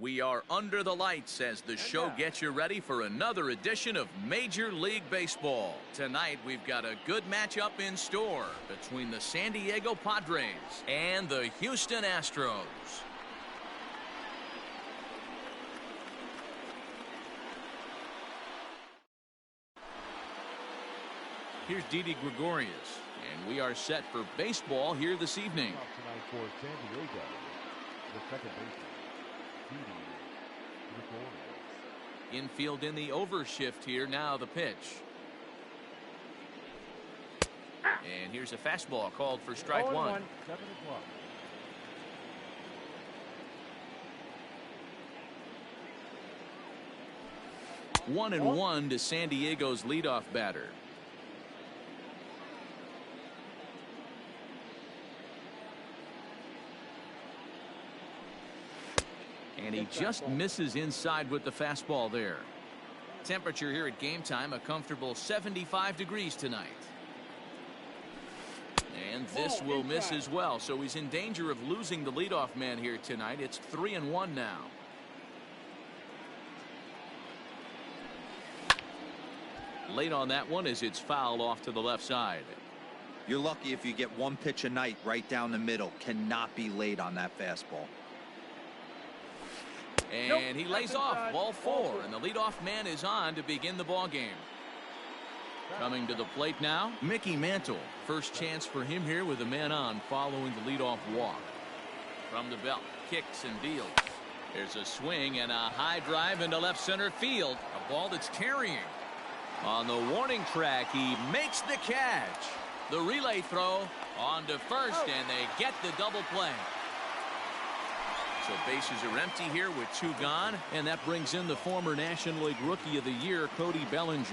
We are under the lights as the show gets you ready for another edition of Major League Baseball. Tonight we've got a good matchup in store between the San Diego Padres and the Houston Astros. Here's Didi Gregorius, and we are set for baseball here this evening. Tonight for San Diego, the second baseman, Didi Gregorius. Infield in the overshift here. Now the pitch. And here's a fastball called for strike one. 7 o'clock. One and one to San Diego's leadoff batter. And he just misses inside with the fastball there. Temperature here at game time, a comfortable 75 degrees tonight. And this will miss as well, so he's in danger of losing the leadoff man here tonight. It's 3-1 now. Late on that one as it's fouled off to the left side. You're lucky if you get one pitch a night right down the middle. Cannot be late on that fastball. And he lays off ball four, and the leadoff man is on to begin the ball game. Coming to the plate now, Mickey Mantle. First chance for him here with a man on following the leadoff walk. From the belt, kicks and deals. There's a swing and a high drive into left center field. A ball that's carrying. On the warning track, he makes the catch. The relay throw on to first, and they get the double play. So bases are empty here with two gone, and that brings in the former National League Rookie of the Year, Cody Bellinger.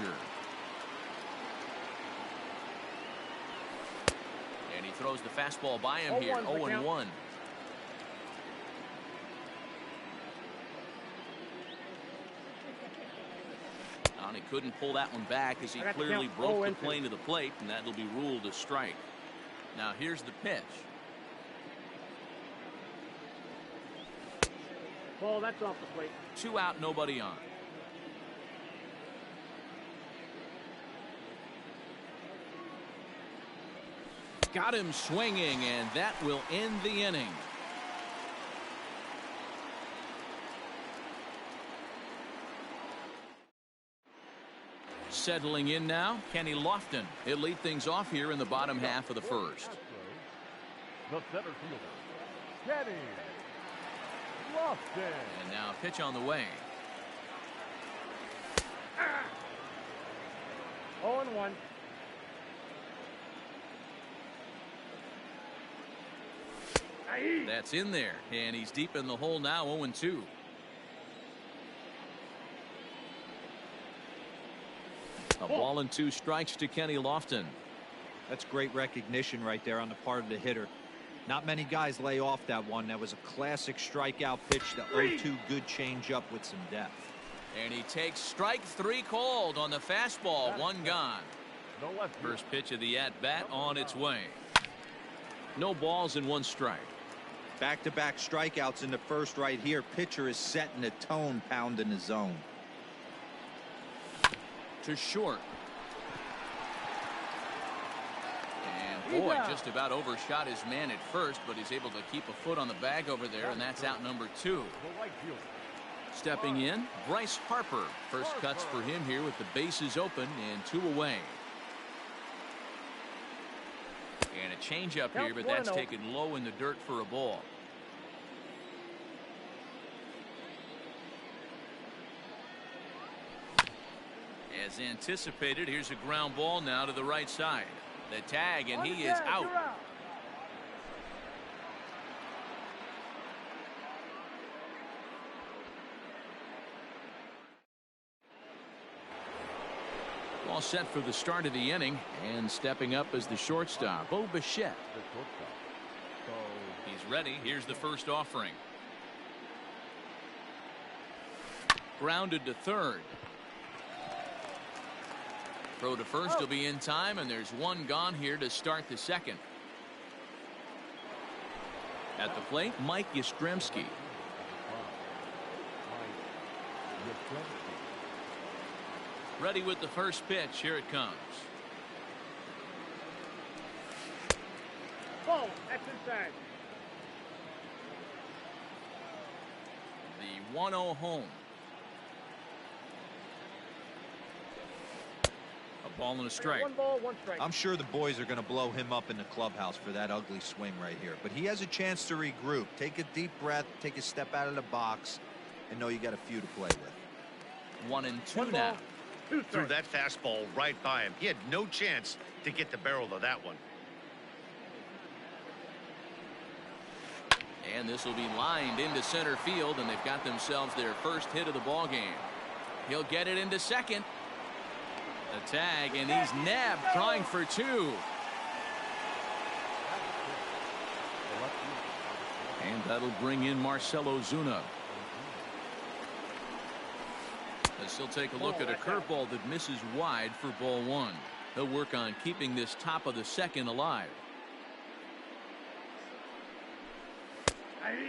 And he throws the fastball by him here, 0-1. And he couldn't pull that one back as he clearly broke the plane to the plate, and that'll be ruled a strike. Now here's the pitch. Ball, that's off the plate. 2 out, nobody on. Got him swinging, and that will end the inning. Settling in now, Kenny Lofton. He'll lead things off here in the bottom half of the first. The center fielder, Kenny Lofton. And now a pitch on the way. 0-1. That's in there, and he's deep in the hole now, 0-2. A ball and 2 strikes to Kenny Lofton. That's great recognition right there on the part of the hitter. Not many guys lay off that one. That was a classic strikeout pitch. The 0-2 good changeup with some depth. And he takes strike 3 called on the fastball. 1 gone. First pitch of the at-bat on its way. No balls and 1 strike. Back-to-back strikeouts in the first right here. Pitcher is setting the tone, pounding the zone. To short. Boy, just about overshot his man at first, but he's able to keep a foot on the bag over there, and that's out number 2. Stepping in, Bryce Harper. First cuts for him here with the bases open and 2 away. And a changeup here, but that's taken low in the dirt for a ball. As anticipated, here's a ground ball now to the right side. The tag, and he is out. All set for the start of the inning, and stepping up as the shortstop, Bo Bichette. He's ready. Here's the first offering. Grounded to third. Throw to first will be in time, and there's 1 gone here to start the second. At the plate, Mike Yastrzemski. Ready with the first pitch. Here it comes. Ball. That's inside. The 1-0 home. A ball and a strike. 1 ball, 1 strike. I'm sure the boys are going to blow him up in the clubhouse for that ugly swing right here. But he has a chance to regroup. Take a deep breath, take a step out of the box, and know you got a few to play with. 1 and 2 1 now. ball, 2 Threw strikes. that fastball right by him. He had no chance to get the barrel of that one. And this will be lined into center field, and they've got themselves their first hit of the ball game. He'll get it into second. A tag, and he's nabbed, trying for 2. And that'll bring in Marcell Ozuna. As he'll take a look at a curveball that misses wide for ball 1. He'll work on keeping this top of the second alive.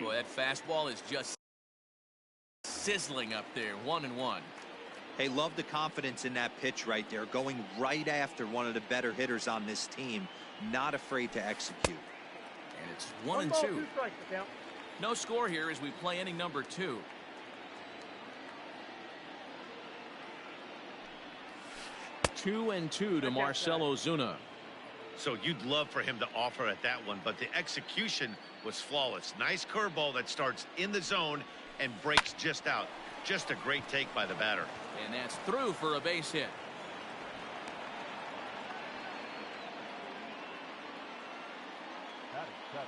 Boy, that fastball is just sizzling up there. 1-1. Hey, love the confidence in that pitch right there. Going right after one of the better hitters on this team. Not afraid to execute. And it's 1 1 and ball, 2. 2 strikes to count. No score here as we play inning number 2. Two and 2 to Marcell Ozuna. So you'd love for him to offer at that one, but the execution was flawless. Nice curveball that starts in the zone and breaks just out. Just a great take by the batter. And that's through for a base hit. That is 7.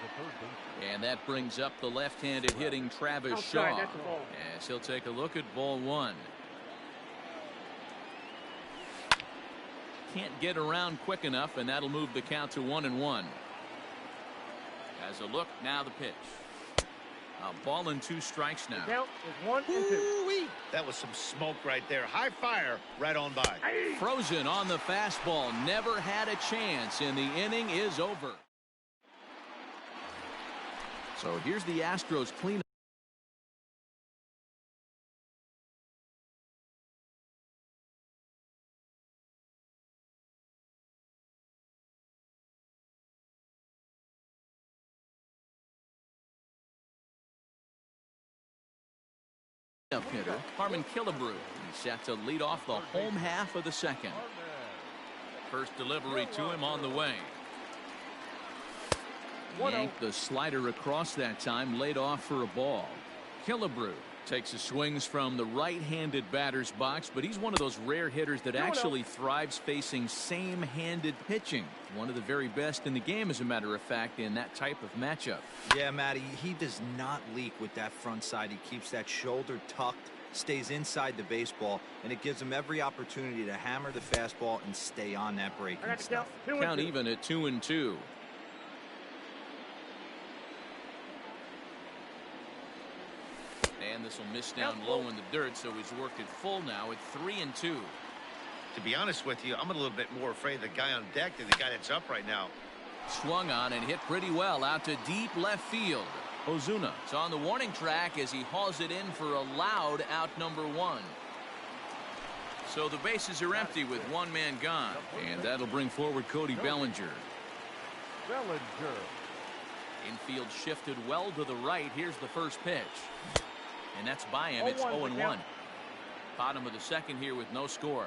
The third baseman. And that brings up the left-handed hitting Travis Outside, Shaw. that's a ball. As he'll take a look at ball 1. Can't get around quick enough, and that'll move the count to 1-1. As a look, now the pitch. A ball and 2 strikes now. Count is 1 and 2. That was some smoke right there. High fire right on by. Frozen on the fastball. Never had a chance, and the inning is over. So here's the Astros cleanup. Hitter Harmon Killebrew. He's set to lead off the home half of the second. First delivery to him on the way. Yanked the slider across that time, laid off for a ball. Killebrew takes his swings from the right-handed batter's box, but he's one of those rare hitters that actually thrives facing same-handed pitching. One of the very best in the game, as a matter of fact, in that type of matchup. Yeah, Matty, he does not leak with that front side. He keeps that shoulder tucked, stays inside the baseball, and it gives him every opportunity to hammer the fastball and stay on that breaking stuff. Count even at 2 and 2. And this will miss down low in the dirt, so he's worked it full now at 3 and 2. To be honest with you, I'm a little bit more afraid of the guy on deck than the guy that's up right now. Swung on and hit pretty well out to deep left field. Ozuna is on the warning track as he hauls it in for a loud out number 1. So the bases are empty with 1 man gone, and that'll bring forward Cody Bellinger. Bellinger. Infield shifted well to the right. Here's the first pitch. And that's by him. It's 0-1. Bottom of the second here with no score.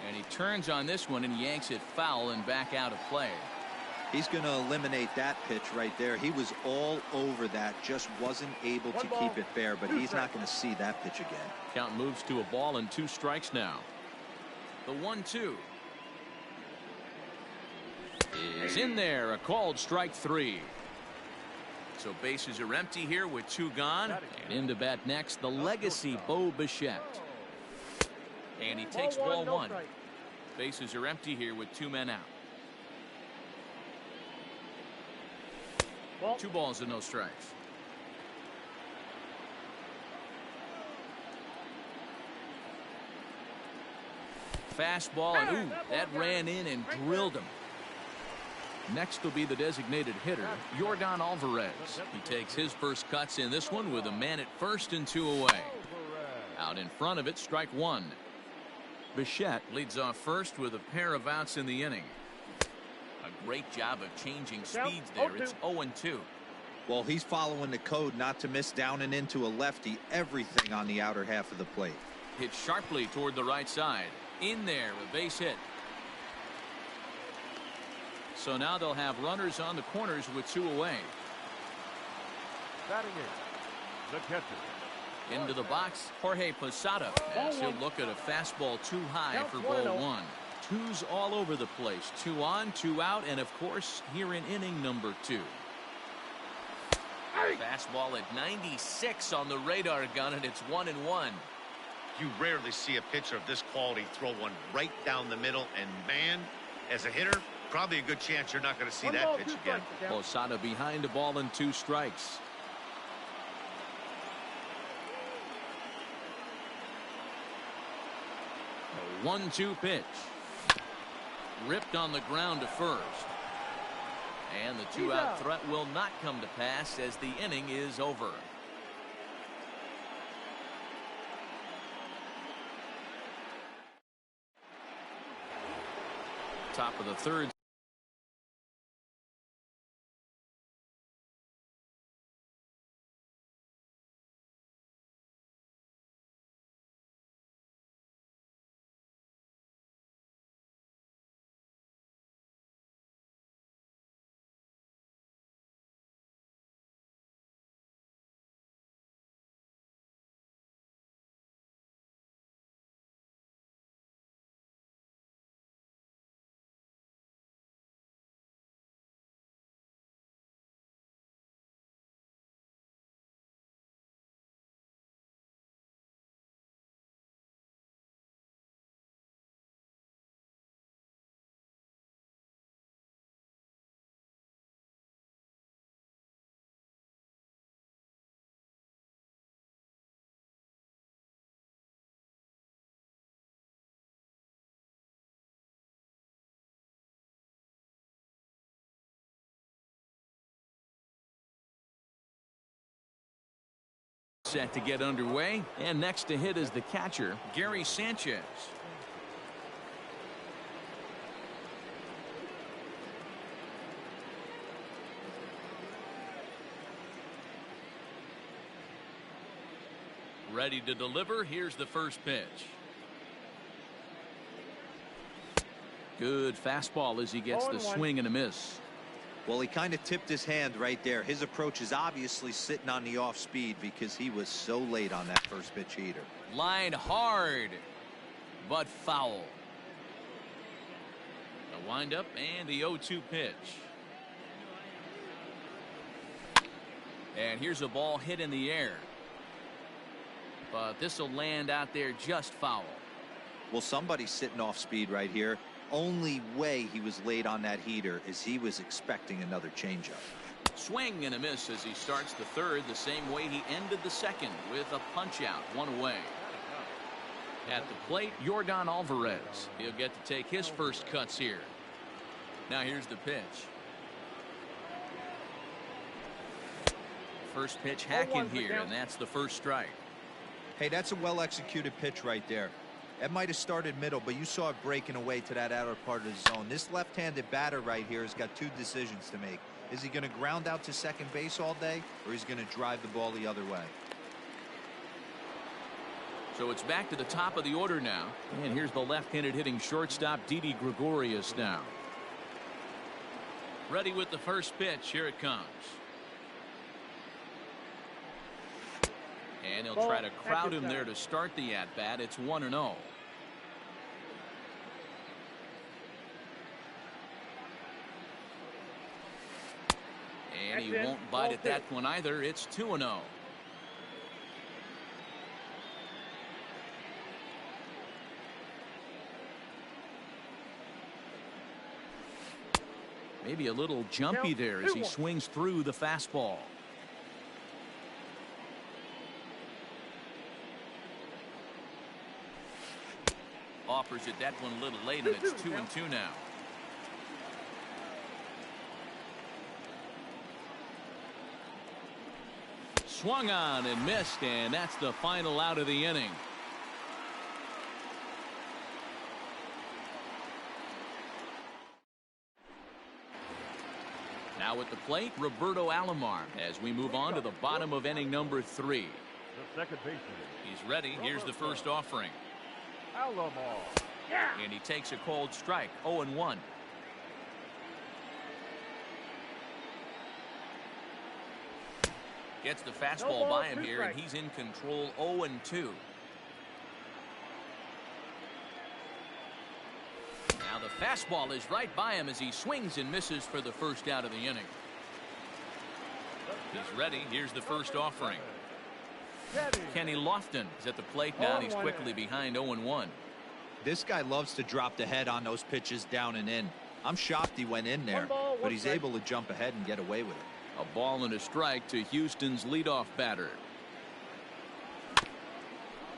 And he turns on this one and yanks it foul and back out of play. He's going to eliminate that pitch right there. He was all over that, just wasn't able to keep it fair, but he's not going to see that pitch again. Count moves to a ball and 2 strikes now. The 1-2 is in there. A called strike 3. So bases are empty here with 2 gone. And in to bat next, the legacy Bo Bichette. And he takes ball 1. Bases are empty here with 2 men out. 2 balls and no strikes. Fastball, and ooh, that ran in and drilled him. Next will be the designated hitter, Yordan Alvarez. He takes his first cuts in this one with a man at first and 2 away. Out in front of it, strike 1. Bichette leads off first with a pair of outs in the inning. A great job of changing speeds there. It's 0-2. Well, he's following the code not to miss down and into a lefty. Everything on the outer half of the plate. Hit sharply toward the right side. In there, a base hit. So now they'll have runners on the corners with 2 away. Batting in, the catcher. Into the box, Jorge Posada. As he'll look at a fastball too high for ball 1. 2's all over the place. 2 on, 2 out, and of course, here in inning number 2. Fastball at 96 on the radar gun, and it's 1-1. You rarely see a pitcher of this quality throw one right down the middle, and man, as a hitter, probably a good chance you're not going to see that pitch again. Posada behind a ball and 2 strikes. A 1-2 pitch. Ripped on the ground to first. And the 2-out threat will not come to pass as the inning is over. Top of the 3rd. Set to get underway, and next to hit is the catcher, Gary Sanchez. Ready to deliver. Here's the first pitch. Good fastball as he gets the swing and a miss. Well, he kind of tipped his hand right there. His approach is obviously sitting on the off speed because he was so late on that first pitch heater. Line hard, but foul. The windup and the 0-2 pitch. And here's a ball hit in the air. But this will land out there just foul. Well, somebody's sitting off speed right here. Only way he was late on that heater is he was expecting another changeup. Swing and a miss as he starts the 3rd the same way he ended the 2nd with a punch out, 1 away. At the plate, Yordan Alvarez. He'll get to take his first cuts here. Now here's the pitch. First pitch hacking here, and that's the first strike. Hey, that's a well executed pitch right there. That might have started middle, but you saw it breaking away to that outer part of the zone. This left-handed batter right here has got 2 decisions to make. Is he going to ground out to second base all day, or is he going to drive the ball the other way? So it's back to the top of the order now. And here's the left-handed hitting shortstop, Didi Gregorius now. Ready with the first pitch. Here it comes. And he'll try to crowd him there to start the at-bat. It's 1-0. And he won't bite at that one either. It's 2-0. Maybe a little jumpy there as he swings through the fastball. Offers it that one a little late, and it's 2-2 now. swung on and missed, and that's the final out of the inning. Now at the plate, Roberto Alomar as we move on to the bottom of inning number 3. The second baseman. He's ready. Here's the first offering. Alomar. And he takes a cold strike. 0-1. Gets the fastball by him here, and he's in control. 0-2. Now the fastball is right by him as he swings and misses for the first out of the inning. He's ready. Here's the first offering. Kenny Lofton is at the plate now, and he's quickly behind 0-1. This guy loves to drop the head on those pitches down and in. I'm shocked he went in there, but he's able to jump ahead and get away with it. A ball and a strike to Houston's leadoff batter.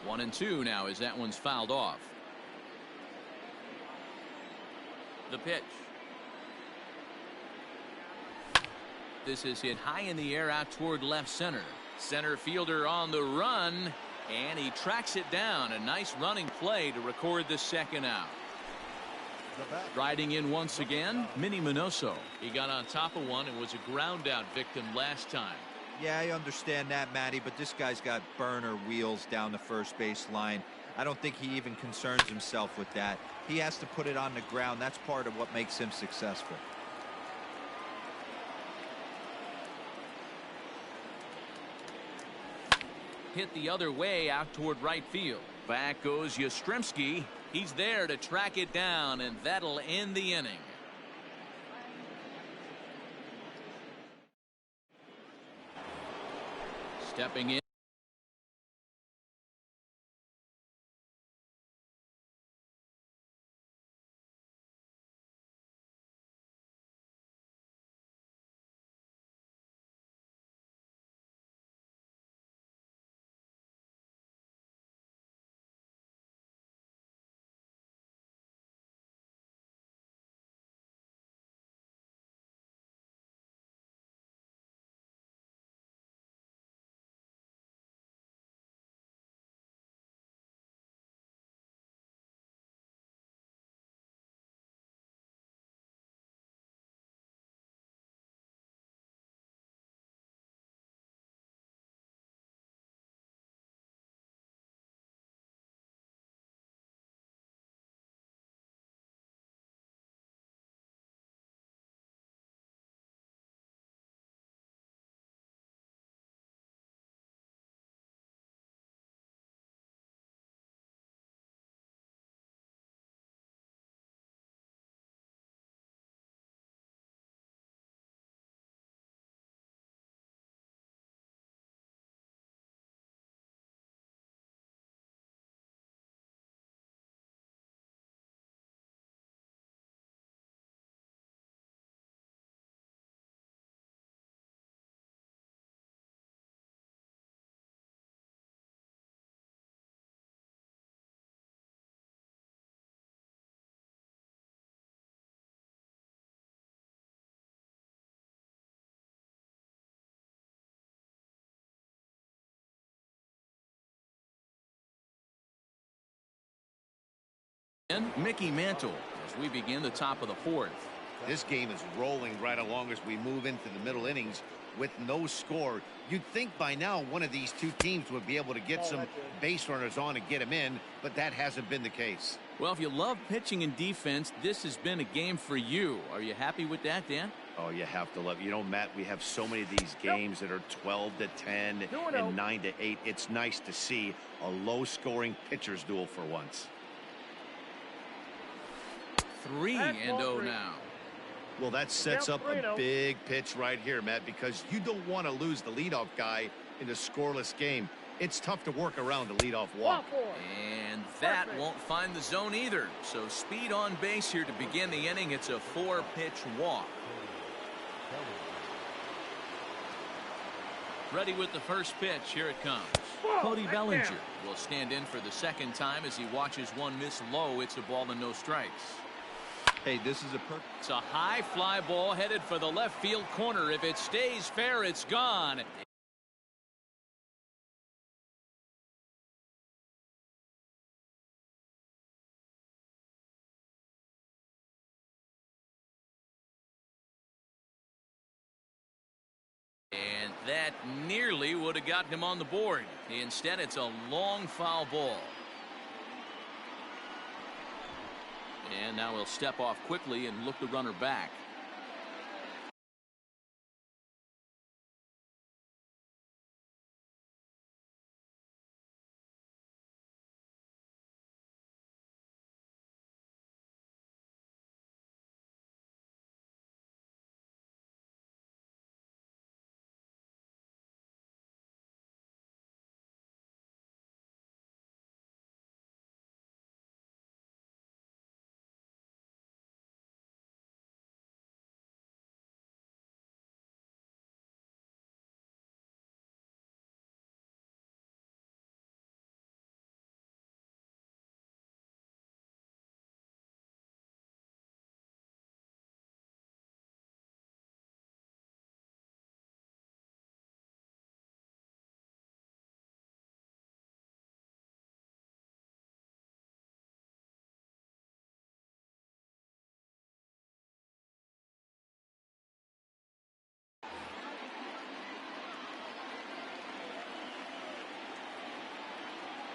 1-2 now as that one's fouled off. The pitch. This is hit high in the air out toward left center. Center fielder on the run, and he tracks it down. A nice running play to record the second out. Riding in once again, Minnie Minoso. He got on top of one and was a ground out victim last time. Yeah, I understand that, Matty, but this guy's got burner wheels down the first base line. I don't think he even concerns himself with that. He has to put it on the ground. That's part of what makes him successful. Hit the other way out toward right field. Back goes Yastrzemski. He's there to track it down, and that'll end the inning. Stepping in. Mickey Mantle as we begin the top of the 4th. This game is rolling right along as we move into the middle innings with no score. You'd think by now one of these two teams would be able to get some base runners on and get them in, but that hasn't been the case. Well, if you love pitching and defense, this has been a game for you. Are you happy with that, Dan? Oh, you have to love it. You know, Matt, we have so many of these games that are 12-10 and 9-8. It's nice to see a low-scoring pitcher's duel for once. 3-0 now. Well, that sets up a big pitch right here, Matt, because you don't want to lose the leadoff guy in a scoreless game. It's tough to work around the leadoff walk. And that won't find the zone either. So speed on base here to begin the inning. It's a 4-pitch walk. Ready with the first pitch. Here it comes. Cody Bellinger will stand in for the second time as he watches one miss low. It's a ball and no strikes. Hey, this is it's a high fly ball headed for the left field corner. If it stays fair, it's gone. And that nearly would have gotten him on the board. Instead, it's a long foul ball. And now he'll step off quickly and look the runner back.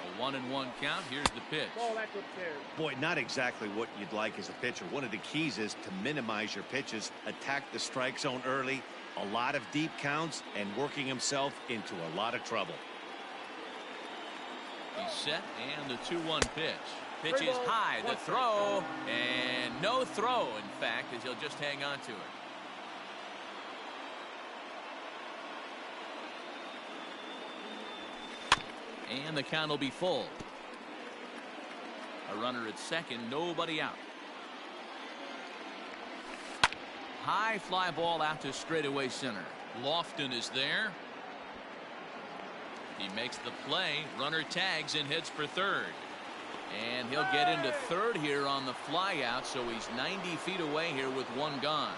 A 1-1 count. Here's the pitch. Ball that's upstairs. Boy, not exactly what you'd like as a pitcher. One of the keys is to minimize your pitches, attack the strike zone early, a lot of deep counts, and working himself into a lot of trouble. He's set, and the 2-1 pitch. Pitch is high, the throw, and no throw, in fact, as he'll just hang on to it. And the count will be full. A runner at second, nobody out. High fly ball out to straightaway center. Lofton is there. He makes the play. Runner tags and heads for third. And he'll get into third here on the fly out, so he's 90 feet away here with one gone.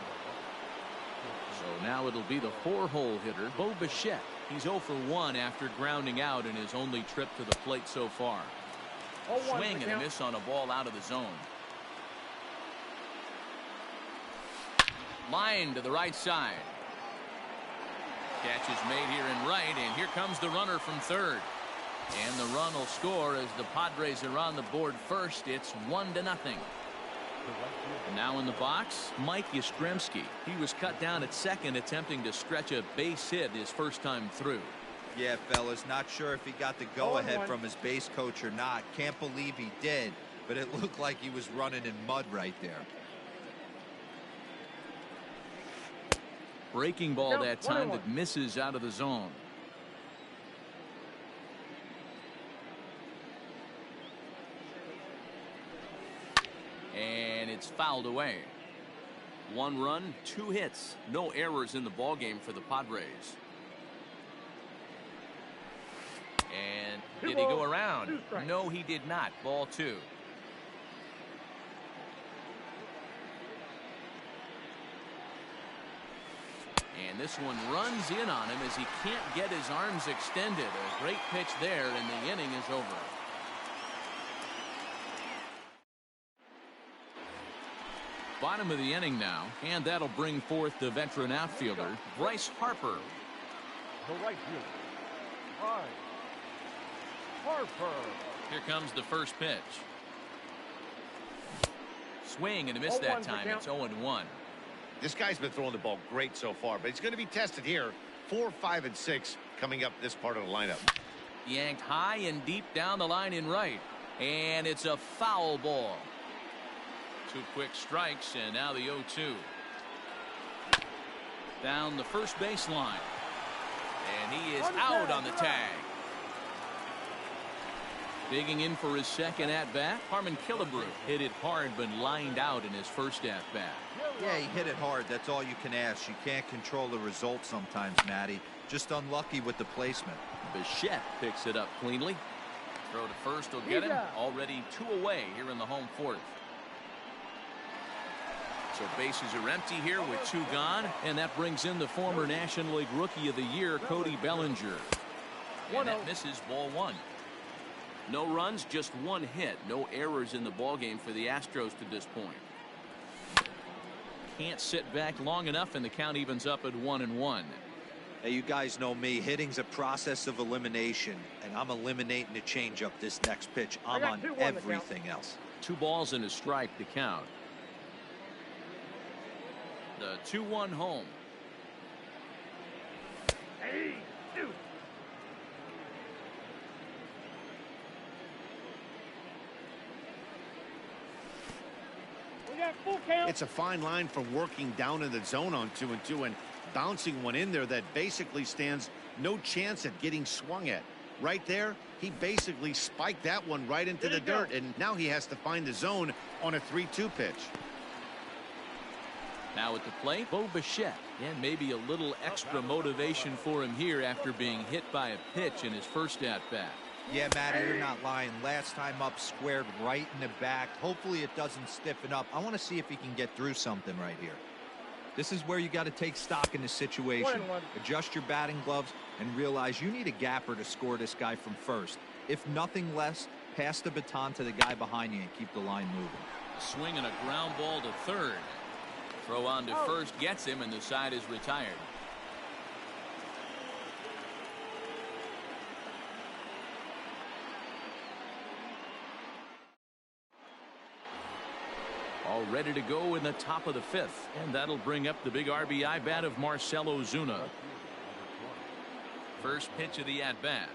So now it'll be the 4-hole hitter, Bo Bichette. He's 0 for 1 after grounding out in his only trip to the plate so far. Swing and a miss on a ball out of the zone. Line to the right side. Catch is made here in right, and here comes the runner from third. And the run will score as the Padres are on the board first. It's 1-0. Now in the box, Mike Yastrzemski. He was cut down at second, attempting to stretch a base hit his first time through. Yeah, fellas, not sure if he got the go-ahead from his base coach or not. Can't believe he did, but it looked like he was running in mud right there. Breaking ball that time that misses out of the zone. And it's fouled away. 1 run, 2 hits, no errors in the ball game for the Padres. And did he go around? No, he did not. Ball 2. And this one runs in on him as he can't get his arms extended. A great pitch there, and the inning is over. Bottom of the inning now, and that'll bring forth the veteran outfielder, Bryce Harper. The right fielder, Bryce Harper. Here comes the first pitch. Swing and a miss that time. It's 0-1. This guy's been throwing the ball great so far, but he's going to be tested here. 4, 5, and 6 coming up this part of the lineup. Yanked high and deep down the line in right, and it's a foul ball. 2 quick strikes, and now the 0-2. Down the first baseline. And he is out on the tag. Digging in for his second at-bat, Harmon Killebrew hit it hard but lined out in his first at-bat. Yeah, he hit it hard. That's all you can ask. You can't control the result sometimes, Matty. Just unlucky with the placement. Bichette picks it up cleanly. Throw to first will get him. Already 2 away here in the home fourth. So bases are empty here with 2 gone, and that brings in the former National League Rookie of the Year, Cody Bellinger. And that misses ball 1. No runs, just 1 hit. No errors in the ballgame for the Astros to this point. Can't sit back long enough, and the count evens up at 1-1. Hey, you guys know me. Hitting's a process of elimination, and I'm eliminating the changeup this next pitch. I'm on everything else. 2 balls and a strike to count. The 2-1 home. Hey, dude. We got full count. It's a fine line for working down in the zone on 2-2 and bouncing one in there that basically stands no chance at getting swung at. Right there, he basically spiked that one right into the dirt, and now he has to find the zone on a 3-2 pitch. Now at the plate, Bo Bichette, and maybe a little extra motivation for him here after being hit by a pitch in his first at-bat. Yeah, Matty, you're not lying. Last time up, squared right in the back. Hopefully it doesn't stiffen up. I want to see if he can get through something right here. This is where you got to take stock in the situation. Adjust your batting gloves and realize you need a gapper to score this guy from first. If nothing less, pass the baton to the guy behind you and keep the line moving. Swing and a ground ball to third. Throw on to first gets him, and the side is retired. All ready to go in the top of the 5th, and that'll bring up the big RBI bat of Marcell Ozuna. First pitch of the at-bat.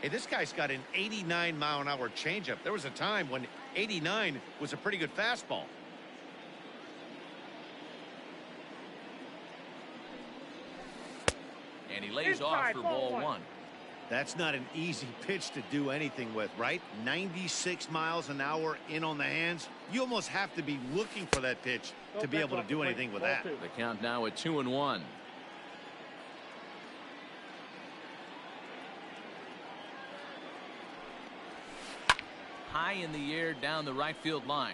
Hey, this guy's got an 89-mile-an-hour changeup. There was a time when 89 was a pretty good fastball. And he lays off for ball 1. That's not an easy pitch to do anything with, right? 96 miles an hour in on the hands. You almost have to be looking for that pitch to be able to do anything with that. The count now at 2-1. High in the air down the right field line.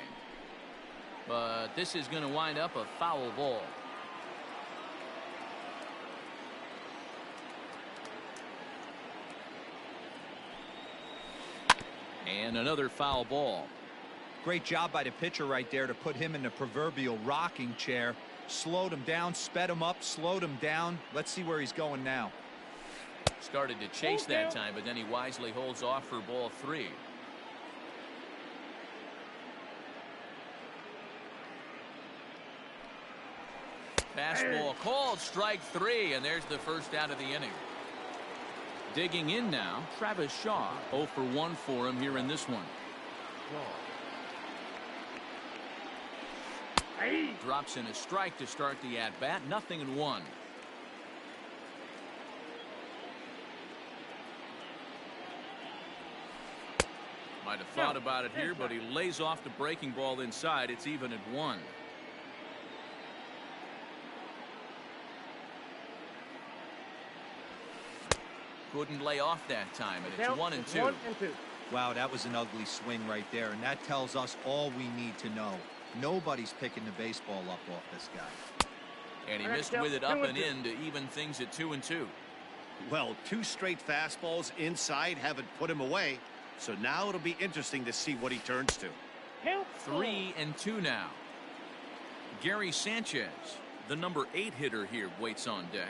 But this is going to wind up a foul ball. And another foul ball. Great job by the pitcher right there to put him in the proverbial rocking chair. Slowed him down, sped him up, slowed him down. Let's see where he's going now. Started to chase that time, but then he wisely holds off for ball 3. Fastball called, strike 3, and there's the first out of the inning. Digging in now, Travis Shaw. 0 for 1 for him here in this one. Drops in a strike to start the at-bat. 0-1. Might have thought about it here, but he lays off the breaking ball inside. It's even at 1. Couldn't lay off that time, and it's 1-2. Wow, that was an ugly swing right there, and that tells us all we need to know. Nobody's picking the baseball up off this guy. And he missed with it up and in to even things at 2-2. Well, 2 straight fastballs inside haven't put him away, so now it'll be interesting to see what he turns to. 3-2 now. Gary Sanchez, the number 8 hitter here, waits on deck.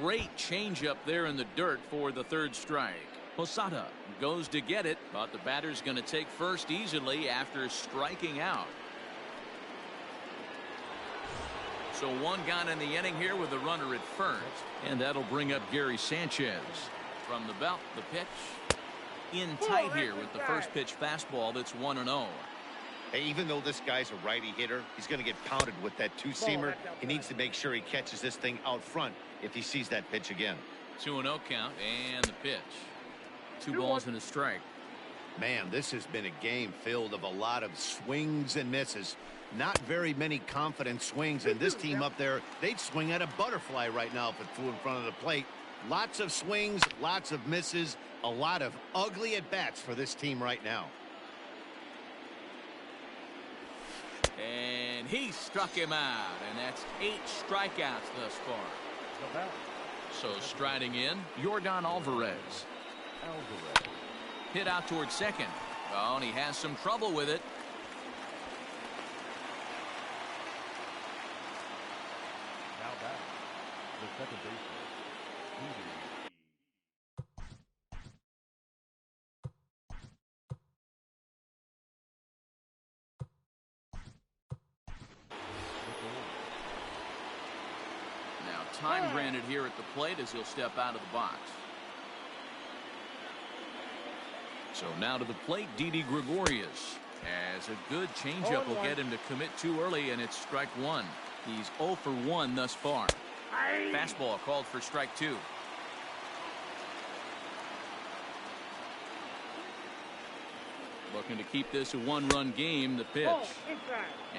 Great changeup there in the dirt for the 3rd strike. Posada goes to get it, but the batter's going to take first easily after striking out. So 1 gone in the inning here with a runner at first, and that'll bring up Gary Sanchez. From the belt, the pitch in tight here with the first pitch fastball. That's 1-0. Hey, even though this guy's a righty hitter, he's going to get pounded with that 2-seamer. He needs to make sure he catches this thing out front if he sees that pitch again. 2-0 count, and the pitch. 2 balls and a strike. Man, this has been a game filled of a lot of swings and misses. Not very many confident swings, and this team up there, they'd swing at a butterfly right now if it flew in front of the plate. Lots of swings, lots of misses, a lot of ugly at-bats for this team right now. And he struck him out, and that's 8 strikeouts thus far. So striding in, Yordan Alvarez. Hit out towards second. Oh, and he has some trouble with it. Now back, the second baseman, Didi. Now time granted here at the plate as he'll step out of the box. So now to the plate, Didi Gregorius. As a good changeup will get him to commit too early, and it's strike one. He's 0 for 1 thus far. Fastball called for strike 2. Looking to keep this a one-run game, the pitch.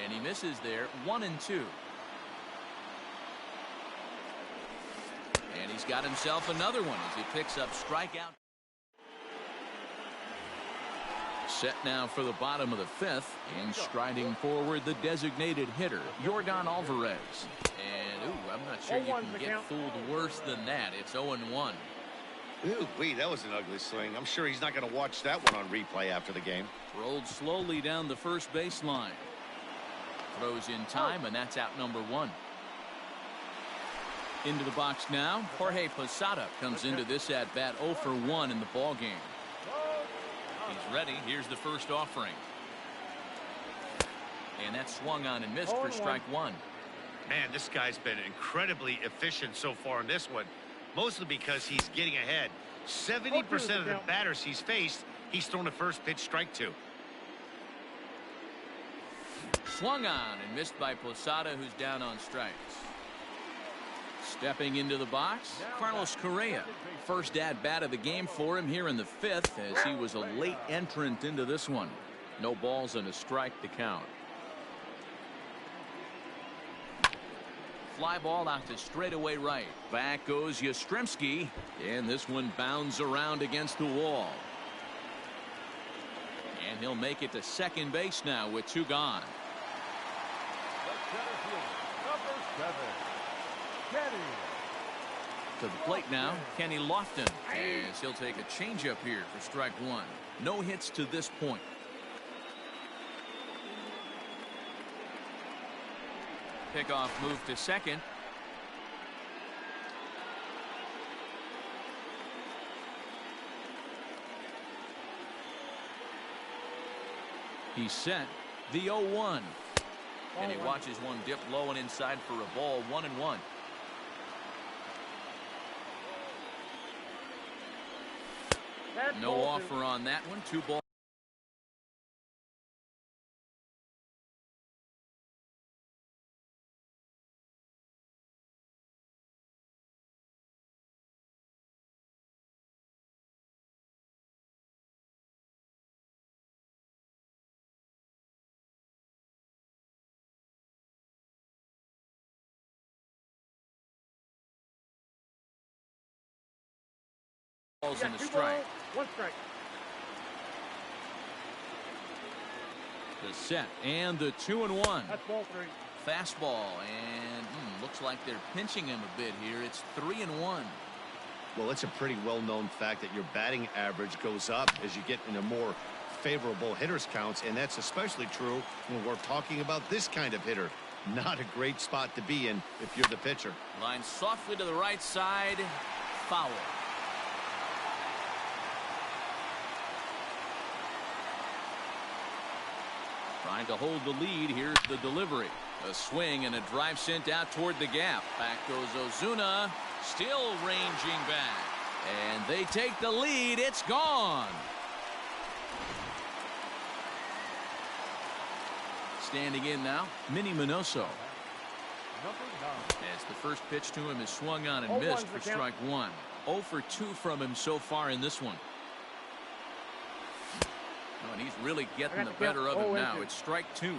And he misses there, 1-2. And he's got himself another one as he picks up strikeout. Set now for the bottom of the 5th, and striding forward the designated hitter, Yordan Alvarez. And, ooh, I'm not sure you can get fooled worse than that. It's 0-1. Ooh, wee, that was an ugly swing. I'm sure he's not going to watch that one on replay after the game. Rolled slowly down the first baseline. Throws in time, and that's out number 1. Into the box now, Jorge Posada comes into this at-bat 0 for 1 in the ballgame. He's ready. Here's the first offering. And that's swung on and missed for strike 1. Man, this guy's been incredibly efficient so far in this one, mostly because he's getting ahead. 70% of the batters he's faced, he's thrown a first pitch strike 2. Swung on and missed by Posada, who's down on strikes. Stepping into the box, Carlos Correa. First at-bat of the game for him here in the 5th, as he was a late entrant into this one. No balls and a strike to count. Fly ball out to straightaway right. Back goes Yastrzemski, and this one bounds around against the wall. And he'll make it to second base now with 2 gone. The center fielder, number 7, Kenny. To the plate now, Kenny Lofton, as he'll take a changeup here for strike 1. No hits to this point. Pickoff move to second. He's set. The 0-1. And he watches one dip low and inside for a ball. 1-1. No offer on that one. 2 balls. And a strike. 1 strike. The set and the 2-1. That's ball 3. Fastball, and looks like they're pinching him a bit here. It's 3-1. Well, it's a pretty well-known fact that your batting average goes up as you get into more favorable hitters counts, and that's especially true when we're talking about this kind of hitter. Not a great spot to be in if you're the pitcher. Line softly to the right side. Foul. Trying to hold the lead. Here's the delivery. A swing and a drive sent out toward the gap. Back goes Ozuna. Still ranging back. And they take the lead. It's gone. Standing in now, Minnie Minoso. As the first pitch to him is swung on and missed for strike 1. 0 for 2 from him so far in this one. And he's really getting the better of him now. It's strike 2.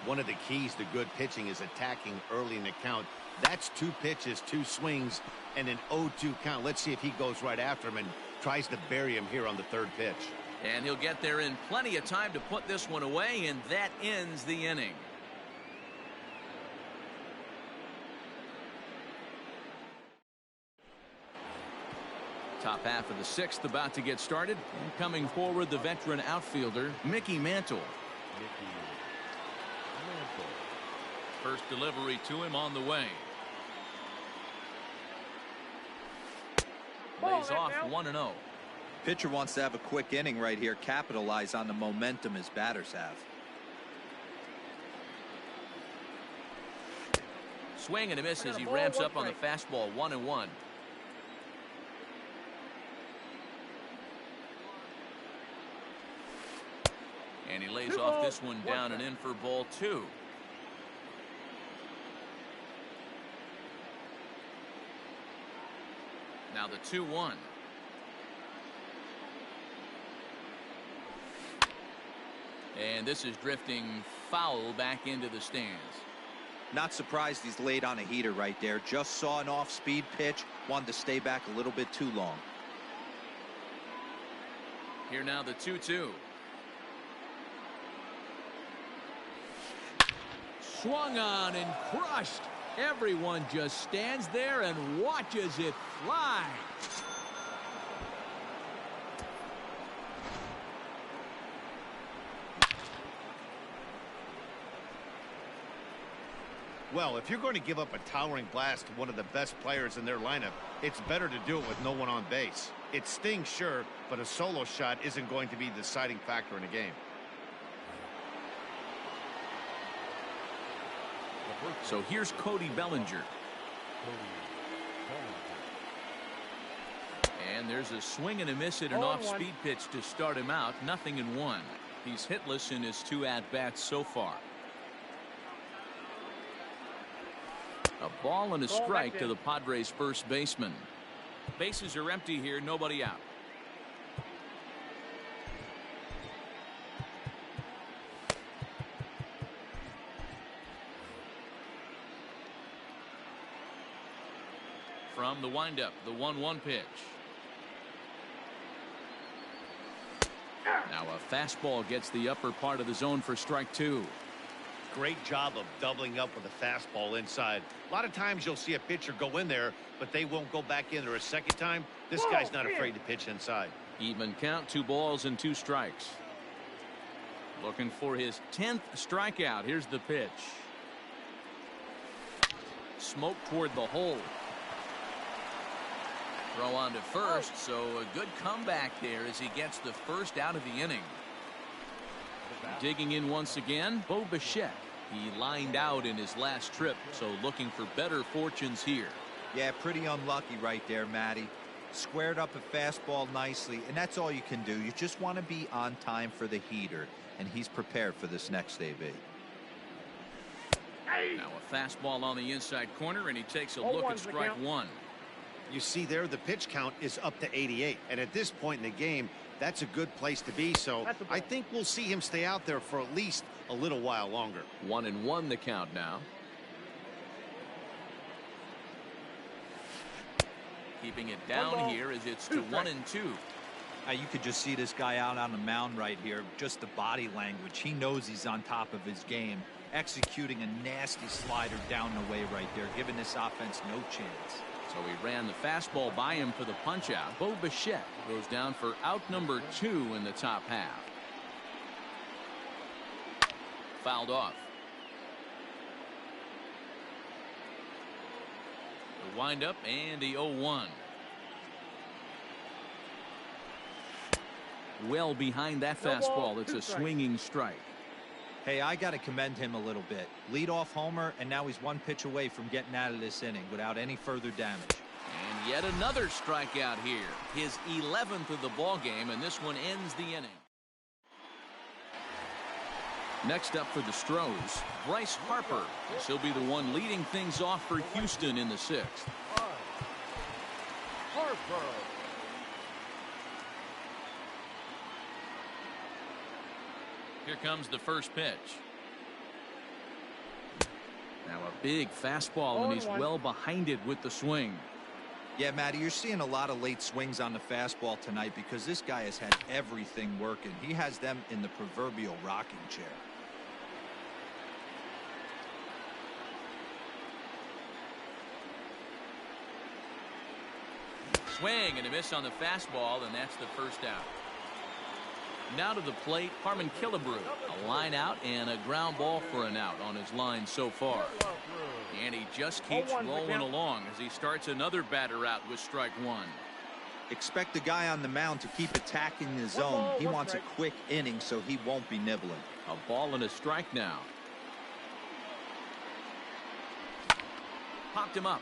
One of the keys to good pitching is attacking early in the count. That's 2 pitches, 2 swings, and an 0-2 count. Let's see if he goes right after him and tries to bury him here on the 3rd pitch. And he'll get there in plenty of time to put this one away, and that ends the inning. Top half of the sixth about to get started. And coming forward, the veteran outfielder, Mickey Mantle. Mickey Mantle. First delivery to him on the way. Lays off 1-0. Pitcher wants to have a quick inning right here, capitalize on the momentum his batters have. Swing and a miss as he ramps up on the fastball. 1-1. And he lays off this one down and in for ball 2. Now the 2-1. And this is drifting foul back into the stands. Not surprised he's laid on a heater right there. Just saw an off-speed pitch. Wanted to stay back a little bit too long. Here now the 2-2. Swung on and crushed. Everyone just stands there and watches it fly. Well, if you're going to give up a towering blast to one of the best players in their lineup, it's better to do it with no one on base. It stings, sure, but a solo shot isn't going to be the deciding factor in a game. So here's Cody Bellinger. And there's a swing and a miss at an off-speed pitch to start him out. 0-1. He's hitless in his 2 at-bats so far. A ball and a strike to the Padres' first baseman. Bases are empty here, nobody out. From the windup, the 1-1 pitch. Now a fastball gets the upper part of the zone for strike 2. Great job of doubling up with a fastball inside. A lot of times you'll see a pitcher go in there, but they won't go back in there a second time. This guy's not afraid to pitch inside. Even count, 2 balls and 2 strikes. Looking for his 10th strikeout. Here's the pitch. Smoke toward the hole. Throw on to first, so a good comeback there as he gets the first out of the inning. Digging in once again, Bo Bichette. He lined out in his last trip, so looking for better fortunes here. Yeah, pretty unlucky right there, Matty. Squared up a fastball nicely, and that's all you can do. You just want to be on time for the heater, and he's prepared for this next AB. Now a fastball on the inside corner, and he takes a look at strike 1. You see there, the pitch count is up to 88, and at this point in the game, that's a good place to be, so I think we'll see him stay out there for at least a little while longer. 1-1 the count now. Keeping it down here as it's to 1-2. Now you could just see this guy out on the mound right here. Just the body language. He knows he's on top of his game. Executing a nasty slider down the way right there, giving this offense no chance. So he ran the fastball by him for the punch out. Bo Bichette goes down for out number 2 in the top half. Fouled off. The windup and the 0-1. Well behind that fastball. It's a swinging strike. Hey, I got to commend him a little bit. Leadoff homer, and now he's 1 pitch away from getting out of this inning without any further damage. And yet another strikeout here. His 11th of the ball game, and this one ends the inning. Next up for the Stros, Bryce Harper. This will be the one leading things off for Houston in the 6th. Harper. Here comes the first pitch. Now a big fastball, and he's well behind it with the swing. Yeah, Matty, you're seeing a lot of late swings on the fastball tonight because this guy has had everything working. He has them in the proverbial rocking chair. swing and a miss on the fastball, and that's the first out. Now to the plate, Harmon Killebrew. A line out and a ground ball for an out on his line so far. And he just keeps rolling along as he starts another batter out with strike one. Expect the guy on the mound to keep attacking the zone. He wants a quick inning, so he won't be nibbling. A ball and a strike now. Popped him up.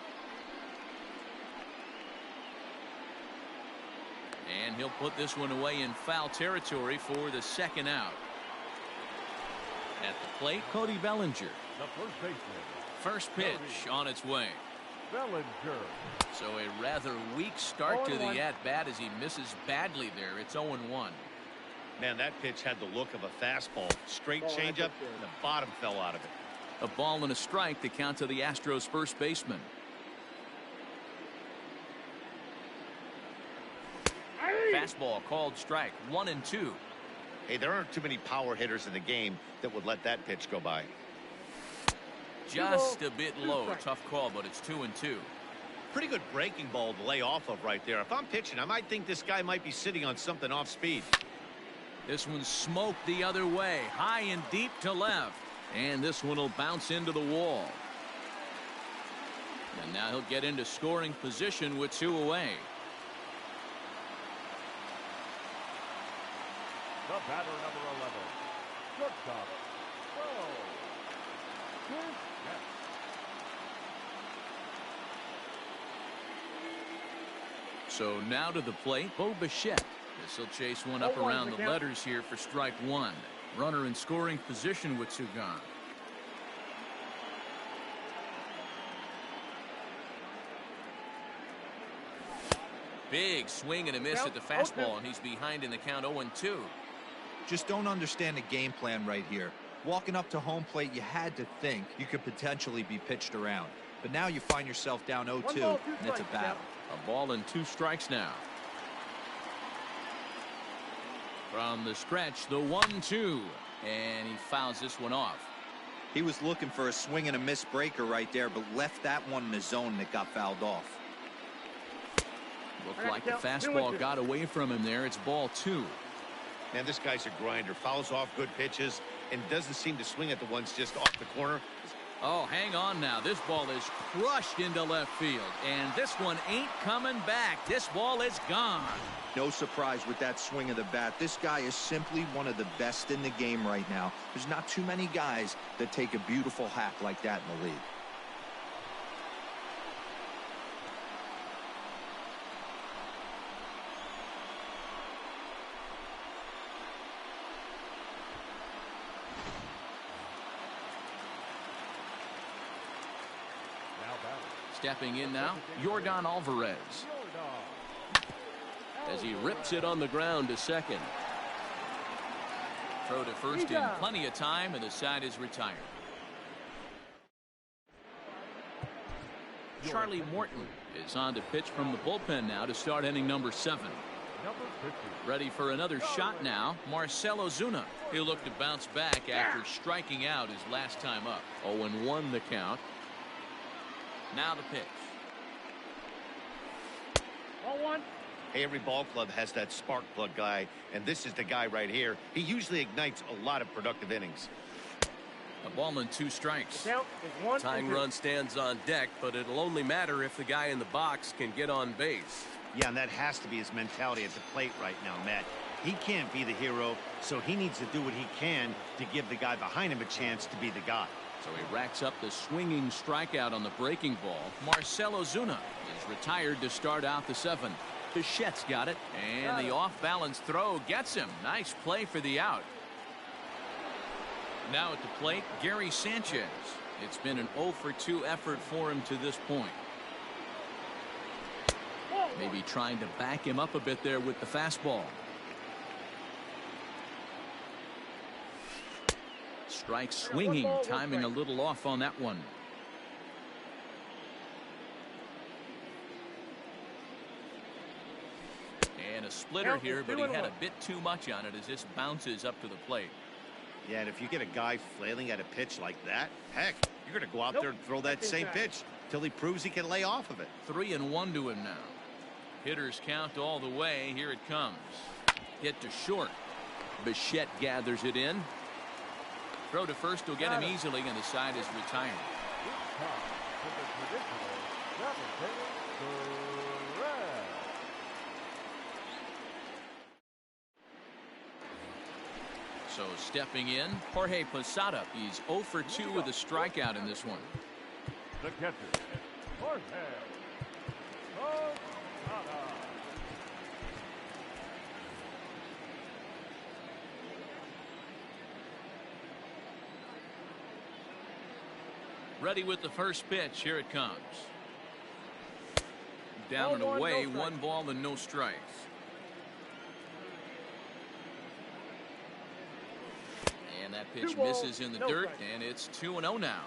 And he'll put this one away in foul territory for the second out. At the plate, Cody Bellinger. The first baseman. First pitch on its way. Bellinger. So a rather weak start to the at-bat as he misses badly there. It's 0-1. Man, that pitch had the look of a fastball. Straight changeup, and the bottom fell out of it. A ball and a strike to count to the Astros first baseman. Fastball called strike. 1-2. Hey, there aren't too many power hitters in the game that would let that pitch go by. Just a bit low. Tough call, but it's 2-2. Pretty good breaking ball to lay off of right there. If I'm pitching, I might think this guy might be sitting on something off speed. This one smoked the other way, high and deep to left. And this one will bounce into the wall. And now he'll get into scoring position with 2 away. The batter, number 11. Shortstop. So now to the plate, Bo Bichette. This will chase one up around the letters here for strike one. Runner in scoring position with 2 gone. Big swing and a miss at the fastball, and he's behind in the count 0-2. Just don't understand the game plan right here. Walking up to home plate, you had to think you could potentially be pitched around. But now you find yourself down 0-2, and it's a battle. A ball and 2 strikes now. From the stretch, the 1-2. And he fouls this one off. He was looking for a swing and a miss breaker right there, but left that one in the zone that got fouled off. Looked like the fastball got away from him there. It's ball 2. Man, this guy's a grinder. Fouls off good pitches and doesn't seem to swing at the ones just off the corner. Oh, hang on now. This ball is crushed into left field. And this one ain't coming back. This ball is gone. No surprise with that swing of the bat. This guy is simply one of the best in the game right now. There's not too many guys that take a beautiful hack like that in the league. Stepping in now, Yordan Alvarez. As he rips it on the ground to second. Throw to first in plenty of time, and the side is retired. Charlie Morton is on to pitch from the bullpen now to start inning number 7. Ready for another shot now, Marcell Ozuna. He'll look to bounce back after striking out his last time up. 0-1 the count. Now the pitch. 0-1. Hey, every ball club has that spark plug guy, and this is the guy right here. He usually ignites a lot of productive innings. A ball and 2 strikes. Tying run stands on deck, but it'll only matter if the guy in the box can get on base. Yeah, and that has to be his mentality at the plate right now, Matt. He can't be the hero, so he needs to do what he can to give the guy behind him a chance to be the guy. So he racks up the swinging strikeout on the breaking ball. Marcell Ozuna is retired to start out the 7th. Bichette's got it, and the off-balance throw gets him. Nice play for the out. Now at the plate, Gary Sanchez. It's been an 0-for-2 effort for him to this point. Maybe trying to back him up a bit there with the fastball. Strike swinging, timing a little off on that one. And a splitter here, but he had a bit too much on it as this bounces up to the plate. Yeah, and if you get a guy flailing at a pitch like that, heck, you're going to go out there and throw that same pitch till he proves he can lay off of it. 3-1 to him now. Hitters count all the way. Here it comes. Hit to short. Bichette gathers it in. Throw to first will get him easily, and the side is retired. It's time for the traditional seventh-inning Perez. So stepping in, Jorge Posada. He's 0 for 2 with a strikeout in this one. The catcher, Jorge Posada. Ready with the first pitch. Here it comes. Down and away, 1 ball and no strikes. And that pitch misses in the dirt, and it's 2-0 now.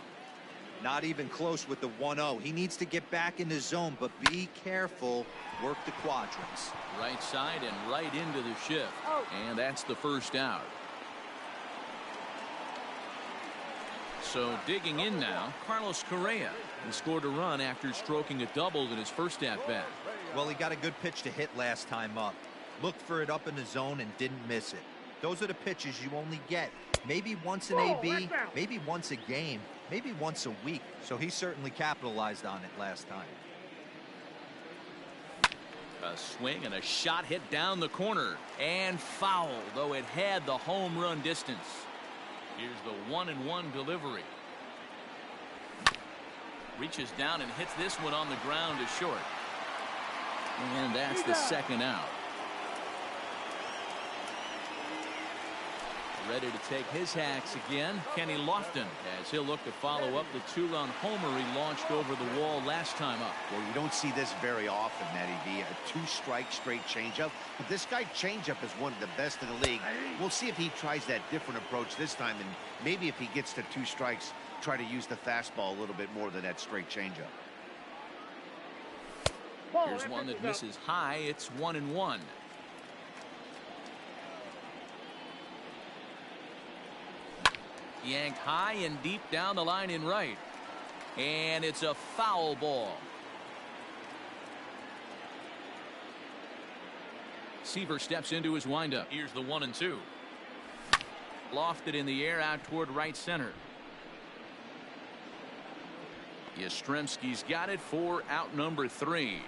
Not even close with the 1-0. He needs to get back in the zone, but be careful. Work the quadrants. Right side and right into the shift. And that's the first out. So digging in now, Carlos Correa. He scored a run after stroking a double in his first at-bat. Well, he got a good pitch to hit last time up. Looked for it up in the zone and didn't miss it. Those are the pitches you only get. Maybe once an AB, maybe once a game, maybe once a week. So he certainly capitalized on it last time. A swing and a shot hit down the corner. And foul, though it had the home run distance. Here's the 1-1 delivery. Reaches down and hits this one on the ground to short. And that's the second out. Ready to take his hacks again, Kenny Lofton, as he'll look to follow up the 2-run homer he launched over the wall last time up. Well, you don't see this very often, Matty V. A 2-strike straight changeup. But this guy changeup is one of the best in the league. We'll see if he tries that different approach this time, and maybe if he gets to 2 strikes, try to use the fastball a little bit more than that straight changeup. Here's one that misses high. It's 1-1. Yanked high and deep down the line in right. And it's a foul ball. Seaver steps into his windup. Here's the 1-2. Lofted in the air out toward right center. Yastrzemski's got it for out number 3.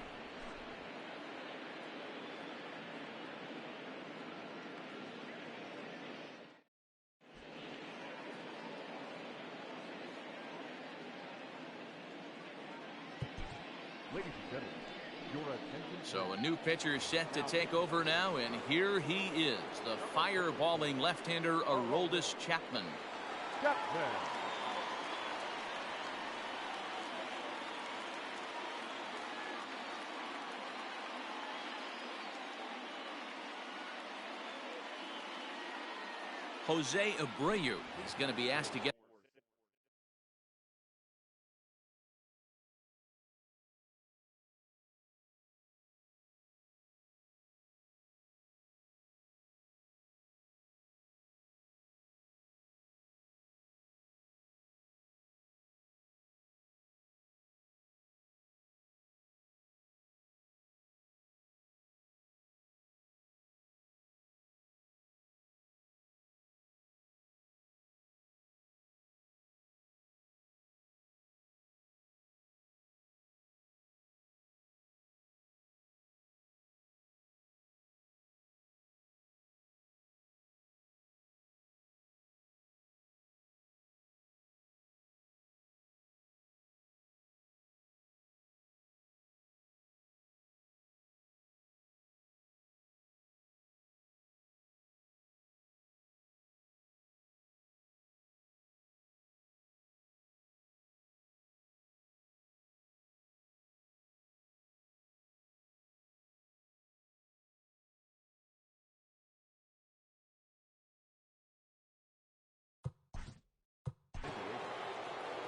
Ladies and gentlemen, your attention. So a new pitcher set to take over now, and here he is, the fireballing left-hander Aroldis Chapman. Chapman. Jose Abreu is going to be asked to get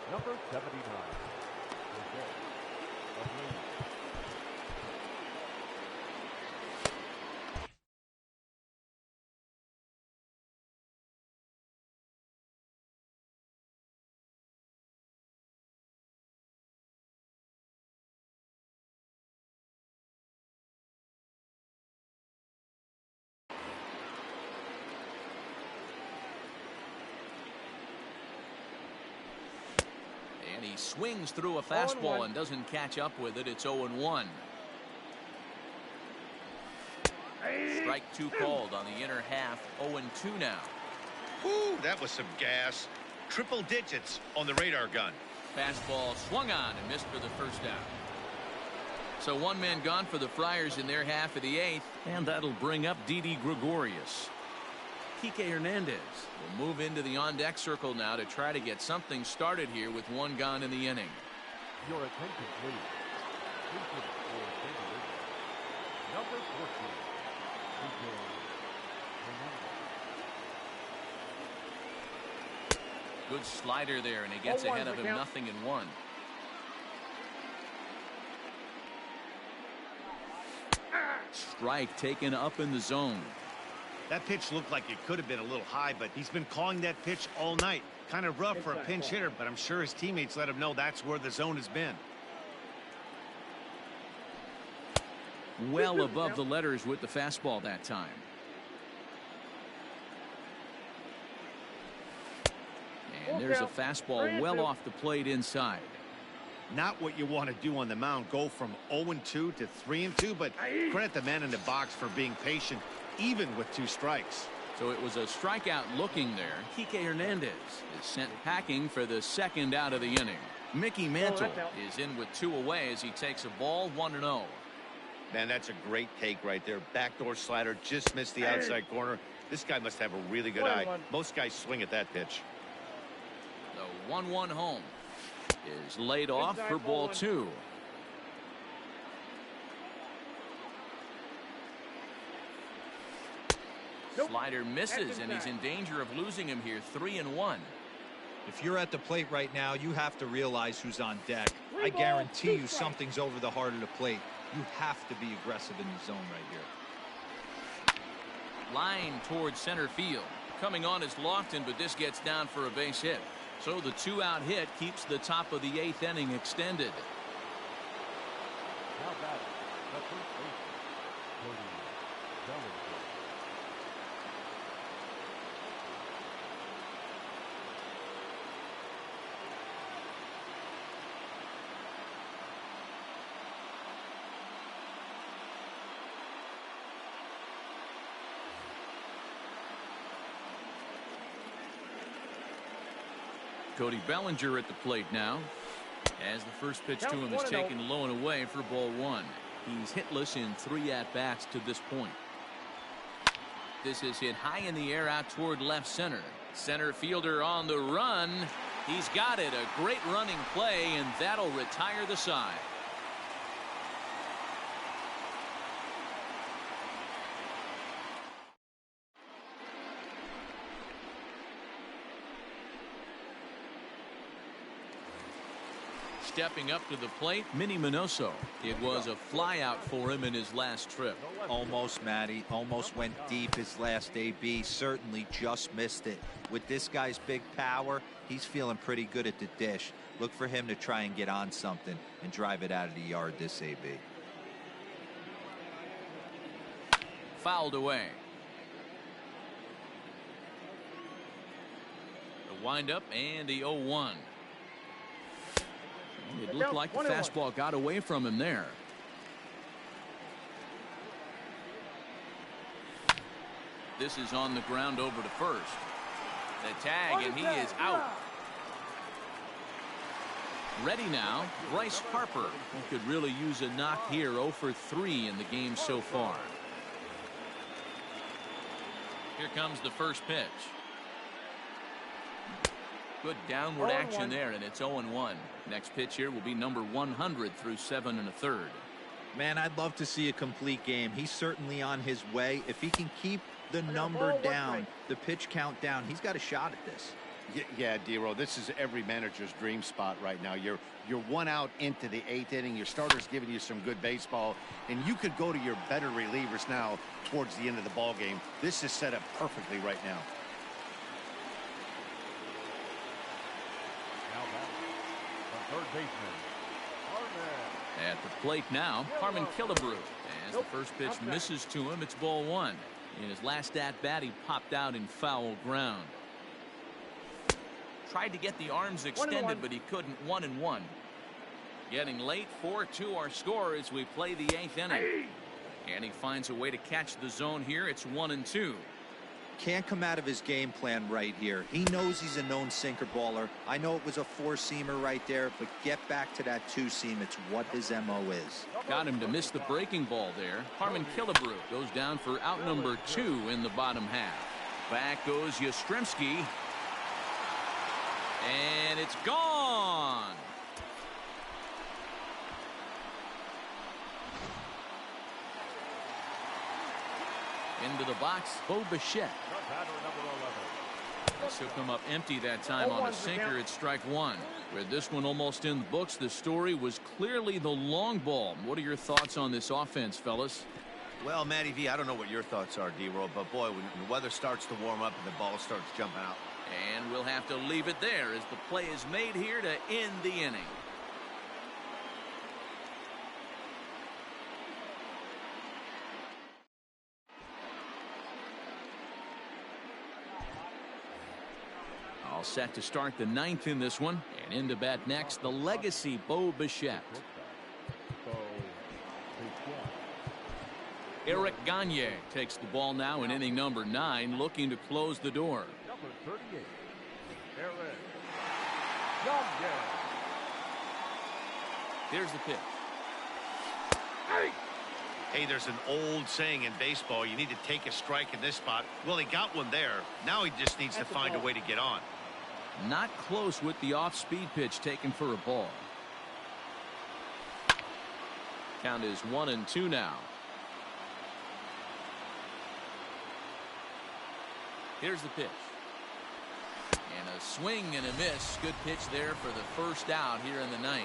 Number 79. Jose Abreu. And he swings through a fastball and doesn't catch up with it. It's 0-1. Strike two called on the inner half. 0-2 now. Whoo, that was some gas. Triple digits on the radar gun. Fastball swung on and missed for the first down. So one man gone for the Friars in their half of the 8th, and that'll bring up Didi Gregorius. Kike Hernandez will move into the on-deck circle now to try to get something started here with one gone in the inning. Your attention, please. Please for number 14, Kike Hernandez. Good slider there, and he gets ahead of him 0-1. Strike taken up in the zone. That pitch looked like it could have been a little high, but he's been calling that pitch all night. Kind of rough for a pinch hitter, but I'm sure his teammates let him know that's where the zone has been. Well above the letters with the fastball that time. And there's a fastball well off the plate inside. Not what you want to do on the mound. Go from 0-2 to 3-2, but credit the man in the box for being patient, even with 2 strikes. So it was a strikeout looking there. Kike Hernandez is sent packing for the second out of the inning. Mickey Mantle is in with 2 away as he takes a ball 1-0. Man, that's a great take right there. Backdoor slider, just missed the outside corner. This guy must have a really good eye. Most guys swing at that pitch. The 1-1 home is laid off for ball 2. Slider misses, and he's in danger of losing him here. 3-1. If you're at the plate right now, you have to realize who's on deck. I guarantee you something's over the heart of the plate. You have to be aggressive in the zone right here. Line towards center field. Coming on is Lofton, but this gets down for a base hit. So the 2-out hit keeps the top of the 8th inning extended. Now batting, the first baseman, Cody Bellinger. Cody Bellinger at the plate now, as the first pitch to him is taken low and away for ball 1. He's hitless in 3 at-bats to this point. This is hit high in the air out toward left center. Center fielder on the run. He's got it. A great running play, and that'll retire the side. Stepping up to the plate, Minnie Minoso. It was a flyout for him in his last trip. Almost, Matty. Almost went deep his last AB. Certainly just missed it. With this guy's big power, he's feeling pretty good at the dish. Look for him to try and get on something and drive it out of the yard this AB. Fouled away. The windup and the 0-1. It looked like the fastball got away from him there. This is on the ground over to first. The tag, and he is out. Ready now, Bryce Harper, who could really use a knock here. 0 for 3 in the game so far. Here comes the first pitch. Good downward action there, and it's 0-1. Next pitch here will be number 100 through 7 1/3. Man, I'd love to see a complete game. He's certainly on his way. If he can keep the number down, the pitch count down, he's got a shot at this. Yeah, D-Row, this is every manager's dream spot right now. You're 1 out into the 8th inning. Your starter's giving you some good baseball, and you could go to your better relievers now towards the end of the ball game. This is set up perfectly right now. Third baseman, Harman. At the plate now, Harmon Killebrew. As the first pitch misses to him, it's ball 1. In his last at-bat, he popped out in foul ground. Tried to get the arms extended, but he couldn't. 1-1. Getting late, 4-2 our score as we play the 8th inning. And he finds a way to catch the zone here. It's 1-2. Can't come out of his game plan right here. He knows he's a known sinker baller. I know it was a 4-seamer right there, but get back to that 2-seam. It's what his MO is. Got him to miss the breaking ball there. Harmon Killebrew goes down for out number 2 in the bottom half. Back goes Yastrzemski. And it's gone. Into the box, Bo Bichette. He'll come up empty that time on the sinker. It's strike 1. With this one almost in the books, the story was clearly the long ball. What are your thoughts on this offense, fellas? Well, Matty V, I don't know what your thoughts are, D-Roll, but boy, when the weather starts to warm up and the ball starts jumping out. And we'll have to leave it there as the play is made here to end the inning. All set to start the 9th in this one. And in to bat next, the legacy Bo Bichette. Eric Gagne takes the ball now in inning number 9, looking to close the door. Number 38, Eric Gagne. Here's the pitch. Hey, there's an old saying in baseball, you need to take a strike in this spot. Well, he got one there. Now he just needs to find a way to get on. Not close with the off-speed pitch taken for a ball. Count is 1-2 now. Here's the pitch. And a swing and a miss. Good pitch there for the first out here in the 9th.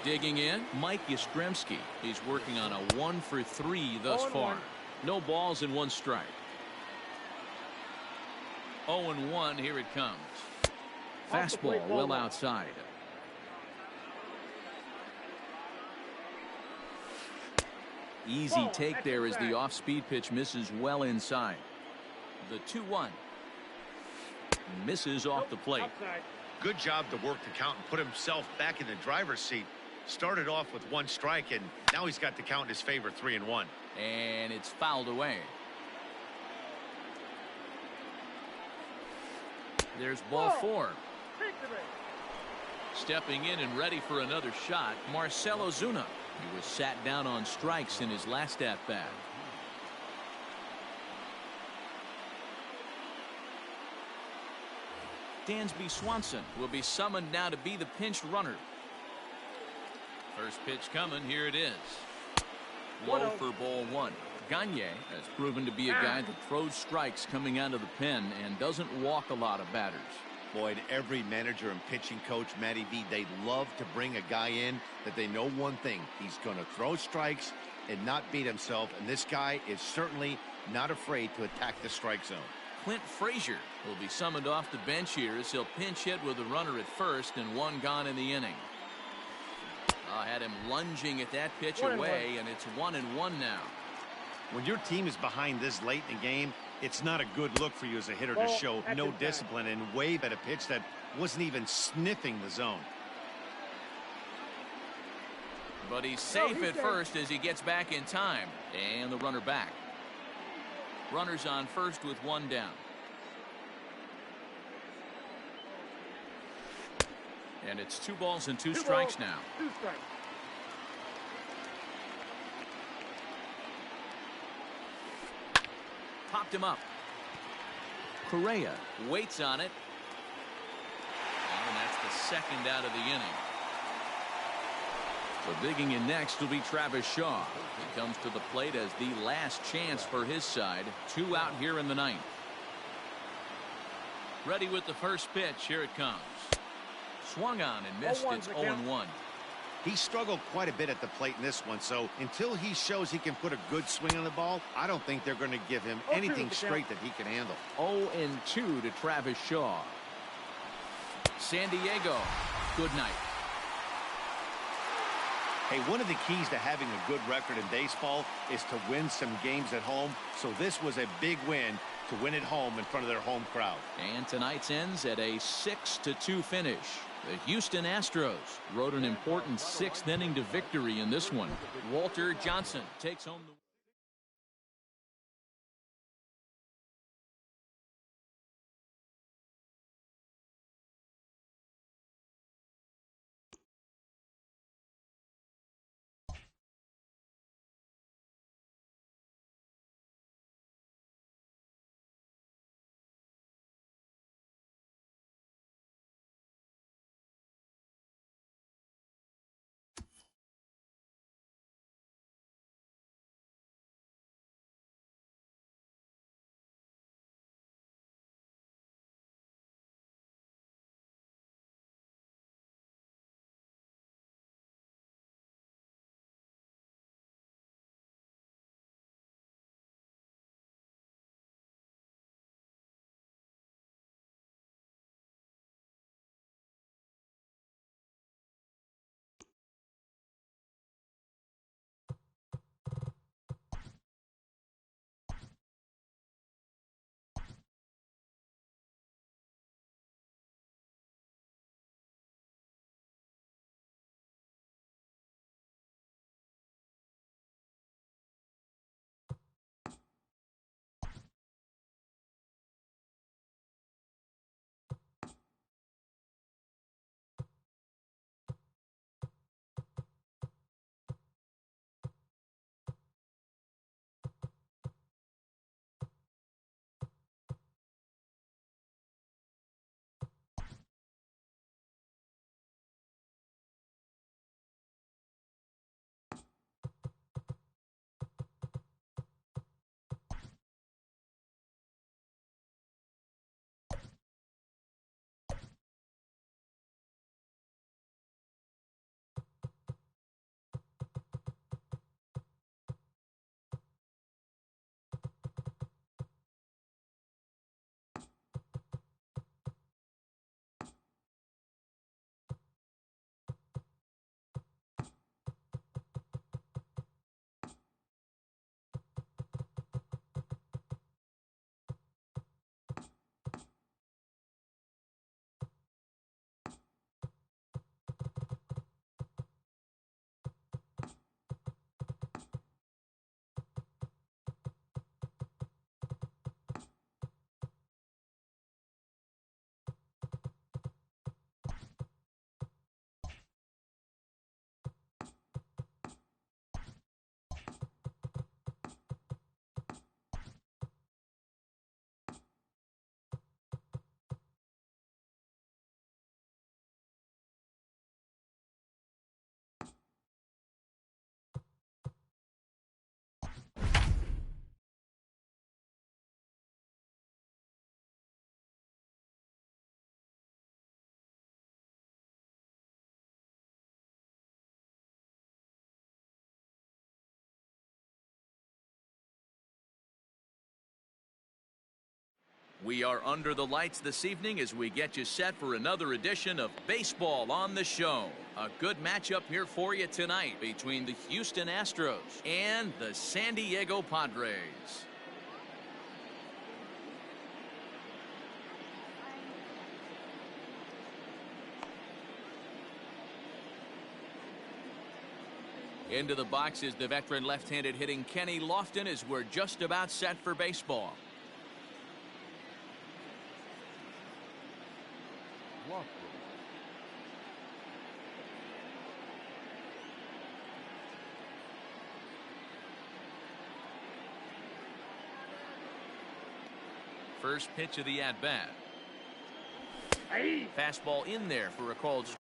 Digging in, Mike Yastrzemski. He's working on a 1-for-3 thus far. No balls and 1 strike. 0-1, here it comes. Fastball well outside. Easy take there as the off-speed pitch misses well inside. The 2-1. Misses off the plate. Good job to work the count and put himself back in the driver's seat. Started off with 1 strike, and now he's got the count in his favor, 3-1. And it's fouled away. There's ball 4. Stepping in and ready for another shot, Marcell Ozuna. He was sat down on strikes in his last at-bat. Dansby Swanson will be summoned now to be the pinch runner. First pitch coming. Here it is. Low for ball 1. Gagne has proven to be a guy that throws strikes coming out of the pen and doesn't walk a lot of batters. Boyd, every manager and pitching coach, Matty V, they love to bring a guy in that they know one thing. He's going to throw strikes and not beat himself, and this guy is certainly not afraid to attack the strike zone. Clint Frazier will be summoned off the bench here as he'll pinch hit with a runner at first and 1 gone in the inning. Had him lunging at that pitch away, and it's 1-1 now. When your team is behind this late in the game, it's not a good look for you as a hitter to show no discipline and wave at a pitch that wasn't even sniffing the zone. But he's safe at first as he gets back in time. And the runner back. Runners on first with 1 down. And it's 2 balls and 2 strikes now. 2 strikes. Popped him up. Correa waits on it. And that's the 2nd out of the inning. So digging in next will be Travis Shaw. He comes to the plate as the last chance for his side. 2 out here in the 9th. Ready with the first pitch. Here it comes. Swung on and missed. It's 0-1. He struggled quite a bit at the plate in this one, so until he shows he can put a good swing on the ball, I don't think they're going to give him anything straight that he can handle. 0-2 to Travis Shaw. San Diego, good night. Hey, one of the keys to having a good record in baseball is to win some games at home, so this was a big win to win at home in front of their home crowd. And tonight's ends at a 6-2 finish. The Houston Astros rode an important 6th inning to victory in this one. Walter Johnson takes home the We are under the lights this evening as we get you set for another edition of Baseball on the Show. A good matchup here for you tonight between the Houston Astros and the San Diego Padres. Into the box is the veteran left-handed hitting Kenny Lofton as we're just about set for baseball. First pitch of the at-bat. Fastball in there for a called strike.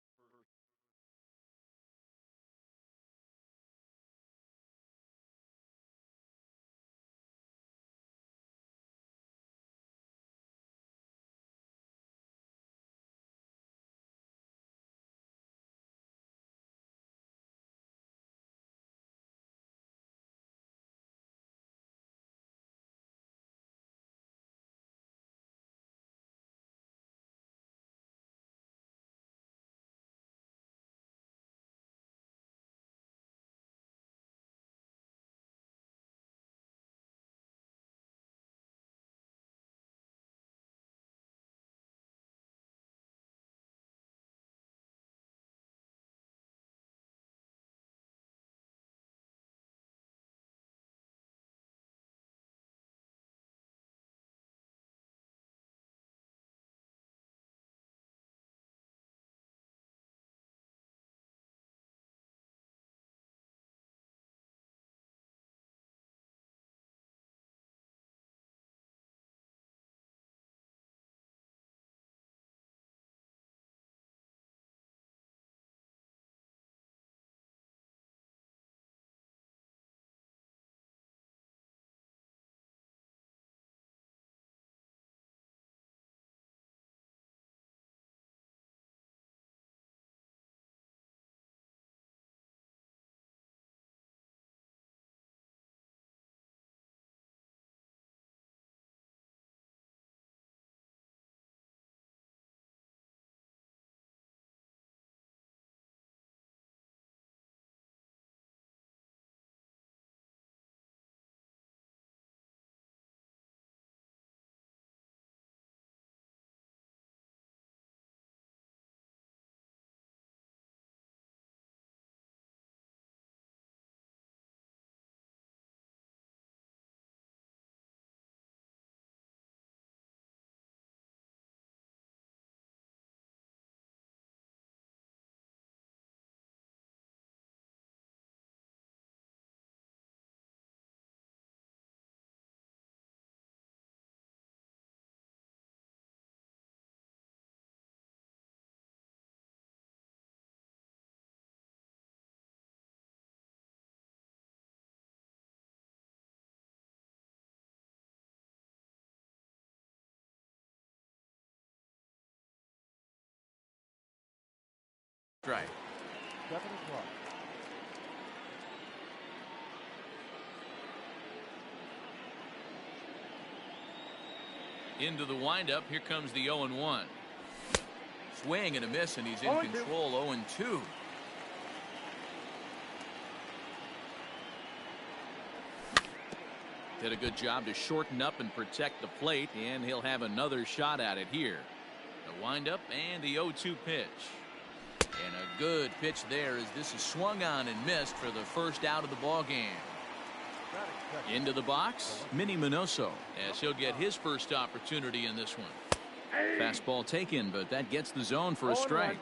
strike. 7 o'clock. Into the windup. Here comes the 0-1. Swing and a miss, and he's in 0-2. control. 0-2. Did a good job to shorten up and protect the plate, and he'll have another shot at it here. The windup and the 0-2 pitch. And a good pitch there as this is swung on and missed for the first out of the ball game. Into the box, Minnie Minoso, as he'll get his first opportunity in this one. Fastball taken, but that gets the zone for a strike.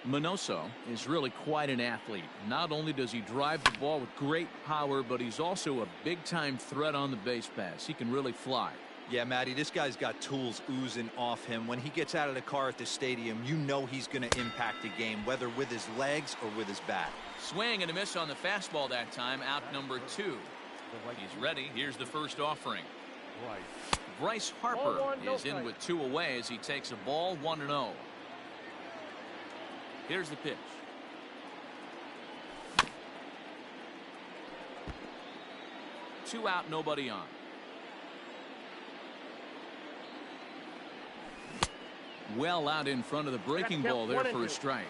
Minoso is really quite an athlete. Not only does he drive the ball with great power, but he's also a big-time threat on the base pass. He can really fly. Yeah, Matty, this guy's got tools oozing off him. When he gets out of the car at the stadium, you know he's going to impact the game, whether with his legs or with his bat. Swing and a miss on the fastball that time, out number 2. He's ready. Here's the first offering. Bryce Harper is in with 2 away as he takes a ball 1-0. Here's the pitch. Two out, nobody on. Well out in front of the breaking ball there for a strike.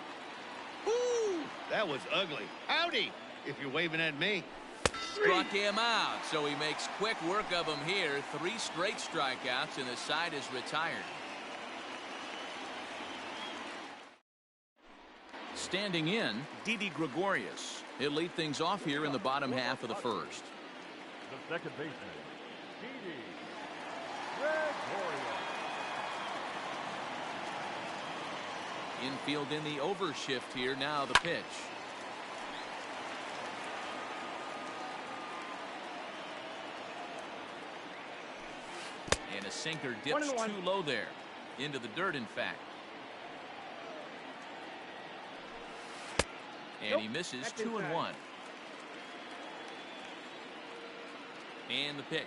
Woo! That was ugly. Howdy, if you're waving at me. Struck him out, so he makes quick work of him here. 3 straight strikeouts, and the side is retired. Standing in, Didi Gregorius. He'll lead things off here in the bottom half of the first. The second baseman, Didi Gregorius. Infield in the overshift here. Now the pitch. And a sinker dips too low there. Into the dirt, in fact. And he misses. 2-1. And the pitch.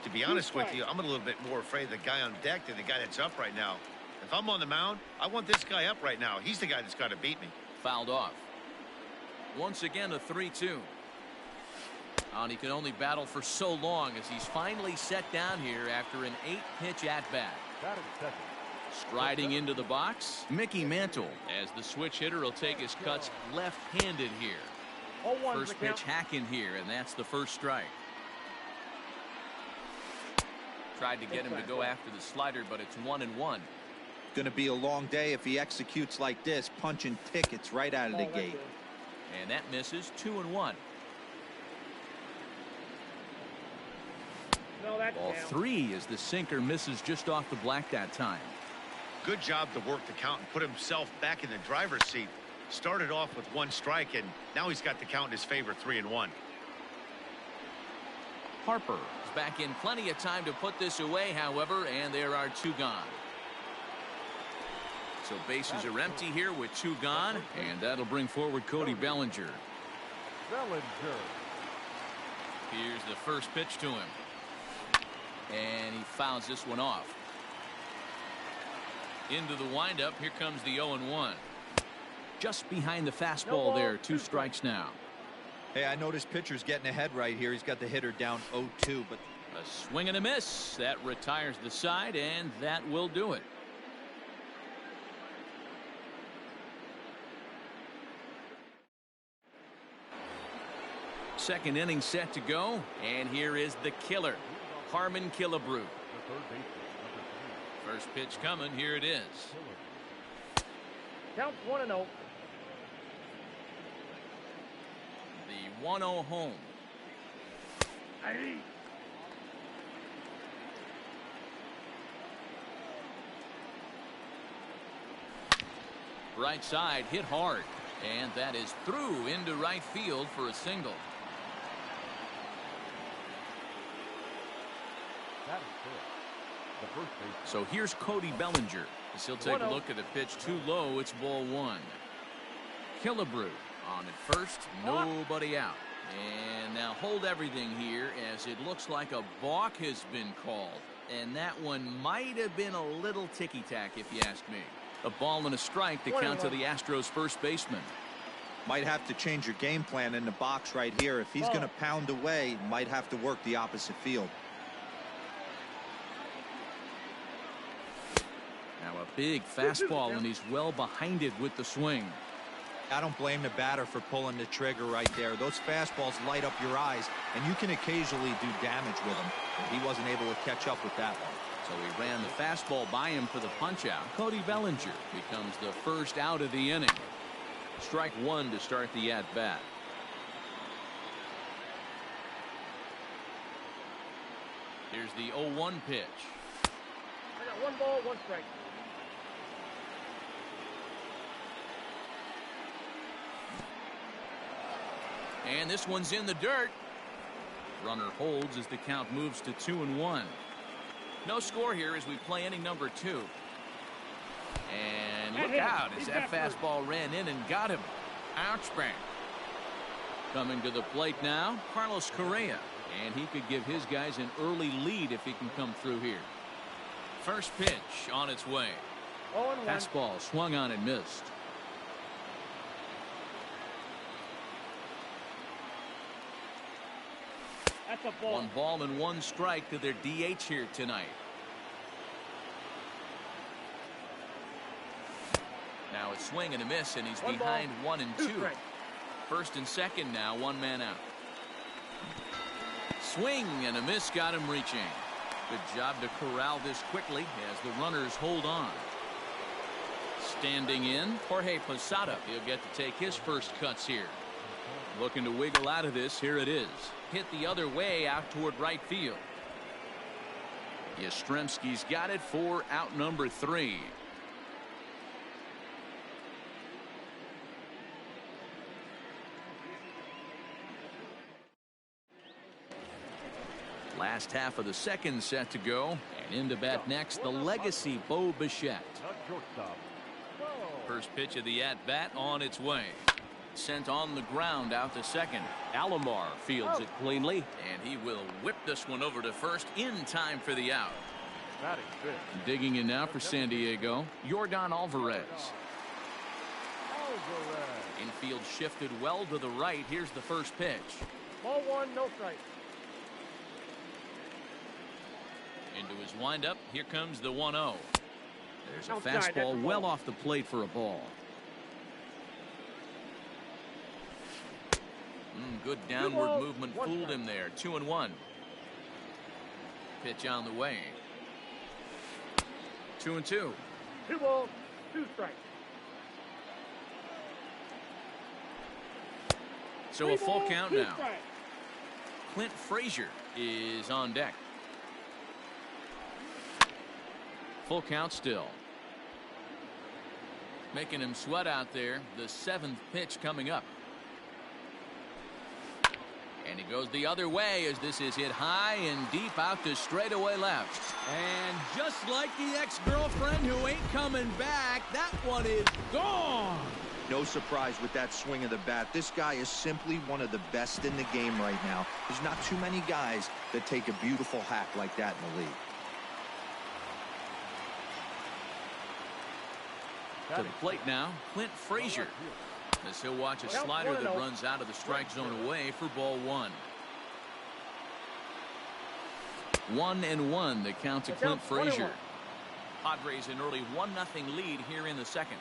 To be honest with you, I'm a little bit more afraid of the guy on deck than the guy that's up right now. If I'm on the mound, I want this guy up right now. He's the guy that's got to beat me. Fouled off. Once again, a 3-2. And he can only battle for so long as he's finally set down here after an 8-pitch at-bat. Striding into the box, Mickey Mantle, as the switch hitter will take his cuts left-handed here. First pitch hack in here, and that's the first strike. Tried to get him to go after the slider, but it's 1-1. Going to be a long day if he executes like this, punching tickets right out of the gate. And that misses. 2-1. Ball 3 as the sinker misses just off the black that time. Good job to work the count and put himself back in the driver's seat. Started off with 1 strike, and now he's got the count in his favor, 3-1. Harper is back in plenty of time to put this away, however, and there are 2 gone. So bases are empty here with 2 gone, and that'll bring forward Cody Bellinger. Here's the first pitch to him. And he fouls this one off. Into the windup, here comes the 0-1. Just behind the fastball there, 2 strikes now. Hey, I noticed pitcher's getting ahead right here. He's got the hitter down 0-2, but a swing and a miss. That retires the side, and that will do it. Second inning set to go, and here is the killer, Harmon Killebrew. First pitch coming. Here it is. Count 1-0. The 1-0 home. Hey. Right side hit hard, and that is through into right field for a single. The first base. So here's Cody Bellinger. As he'll take a look at the pitch too low. It's ball one. Killebrew on at first. Nobody out. And now hold everything here as it looks like a balk has been called. And that one might have been a little ticky-tack if you ask me. A ball and a strike to count to the Astros first baseman. Might have to change your game plan in the box right here. If he's going to pound away, might have to work the opposite field. Now a big fastball, and he's well behind it with the swing. I don't blame the batter for pulling the trigger right there. Those fastballs light up your eyes, and you can occasionally do damage with them. But he wasn't able to catch up with that one. So he ran the fastball by him for the punch-out. Cody Bellinger becomes the first out of the inning. Strike one to start the at-bat. Here's the 0-1 pitch. I got 1 ball, 1 strike. And this one's in the dirt. Runner holds as the count moves to 2-1. No score here as we play inning number 2. And look out as that fastball ran in and got him. Ouch bang. Coming to the plate now, Carlos Correa. And he could give his guys an early lead if he can come through here. First pitch on its way. Fastball swung on and missed. That's a ball. 1 ball and 1 strike to their DH here tonight. Now it's swing and a miss, and he's behind 1 and 2. First and second now, 1 man out. Swing and a miss got him reaching. Good job to corral this quickly as the runners hold on. Standing in, Jorge Posada. He'll get to take his first cuts here. Looking to wiggle out of this. Here it is. Hit the other way out toward right field. Yastrzemski's got it for out number 3. Last half of the second set to go. And in to bat next, the legacy Bo Bichette. First pitch of the at-bat on its way. Sent on the ground out to second. Alomar fields it cleanly, and he will whip this one over to first in time for the out. Digging in now for San Diego, Yordan Alvarez. Infield shifted well to the right. Here's the first pitch. Ball 1, no strike. Into his windup. Here comes the 1-0. There's a fastball well off the plate for a ball. Good downward movement fooled him there. 2-1. Pitch on the way. 2-2. 2 balls, 2 strikes. So a full count now. Clint Frazier is on deck. Full count still. Making him sweat out there. The 7th pitch coming up. And he goes the other way as this is hit high and deep out to straightaway left. And just like the ex-girlfriend who ain't coming back, that one is gone. No surprise with that swing of the bat. This guy is simply one of the best in the game right now. There's not too many guys that take a beautiful hack like that in the league. To the plate now, Clint Frazier. As he'll watch a slider that runs out of the strike zone away for ball 1. 1-1 the count to Clint Frazier. Padres an early 1-0 lead here in the second.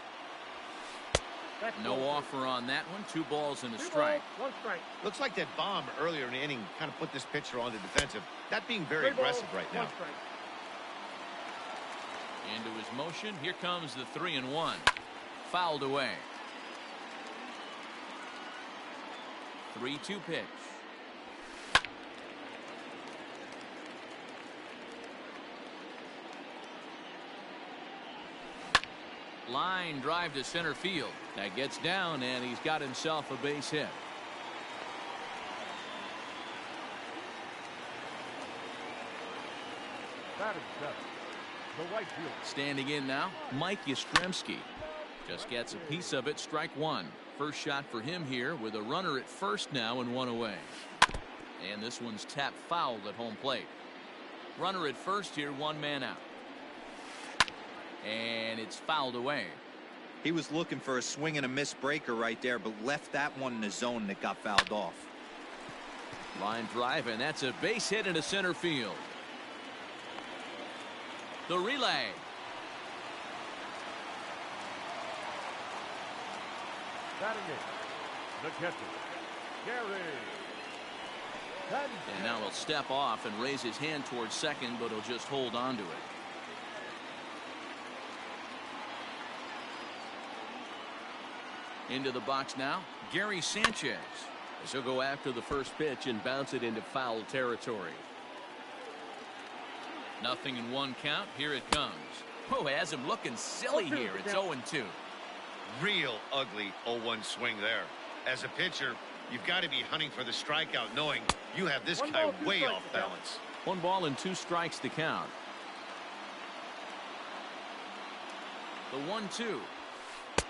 No offer on that one. 2 balls and a strike. 1 strike. Looks like that bomb earlier in the inning kind of put this pitcher on the defensive. That being very aggressive right now. 1 strike. Into his motion. Here comes the 3-1. Fouled away. 3-2 pitch. Line drive to center field. That gets down, and he's got himself a base hit. That is 7. The right fielder. Standing in now, Mike Yastrzemski. Just gets a piece of it, strike one. First shot for him here with a runner at first now and one away. And this one's tapped foul at home plate. Runner at first here, one man out. And it's fouled away. He was looking for a swing and a miss breaker right there, but left that one in the zone that got fouled off. Line drive, and that's a base hit into center field. The relay. Batting in. The catcher, Gary. And now he'll step off and raise his hand towards second, but he'll just hold on to it. Into the box now, Gary Sanchez. As he'll go after the first pitch and bounce it into foul territory. 0-1 count. Here it comes. Oh, has him looking silly here. It's 0-2. Real ugly 0-1 swing there. As a pitcher, you've got to be hunting for the strikeout, knowing you have this guy way off balance. 1 ball and 2 strikes to count. The 1-2.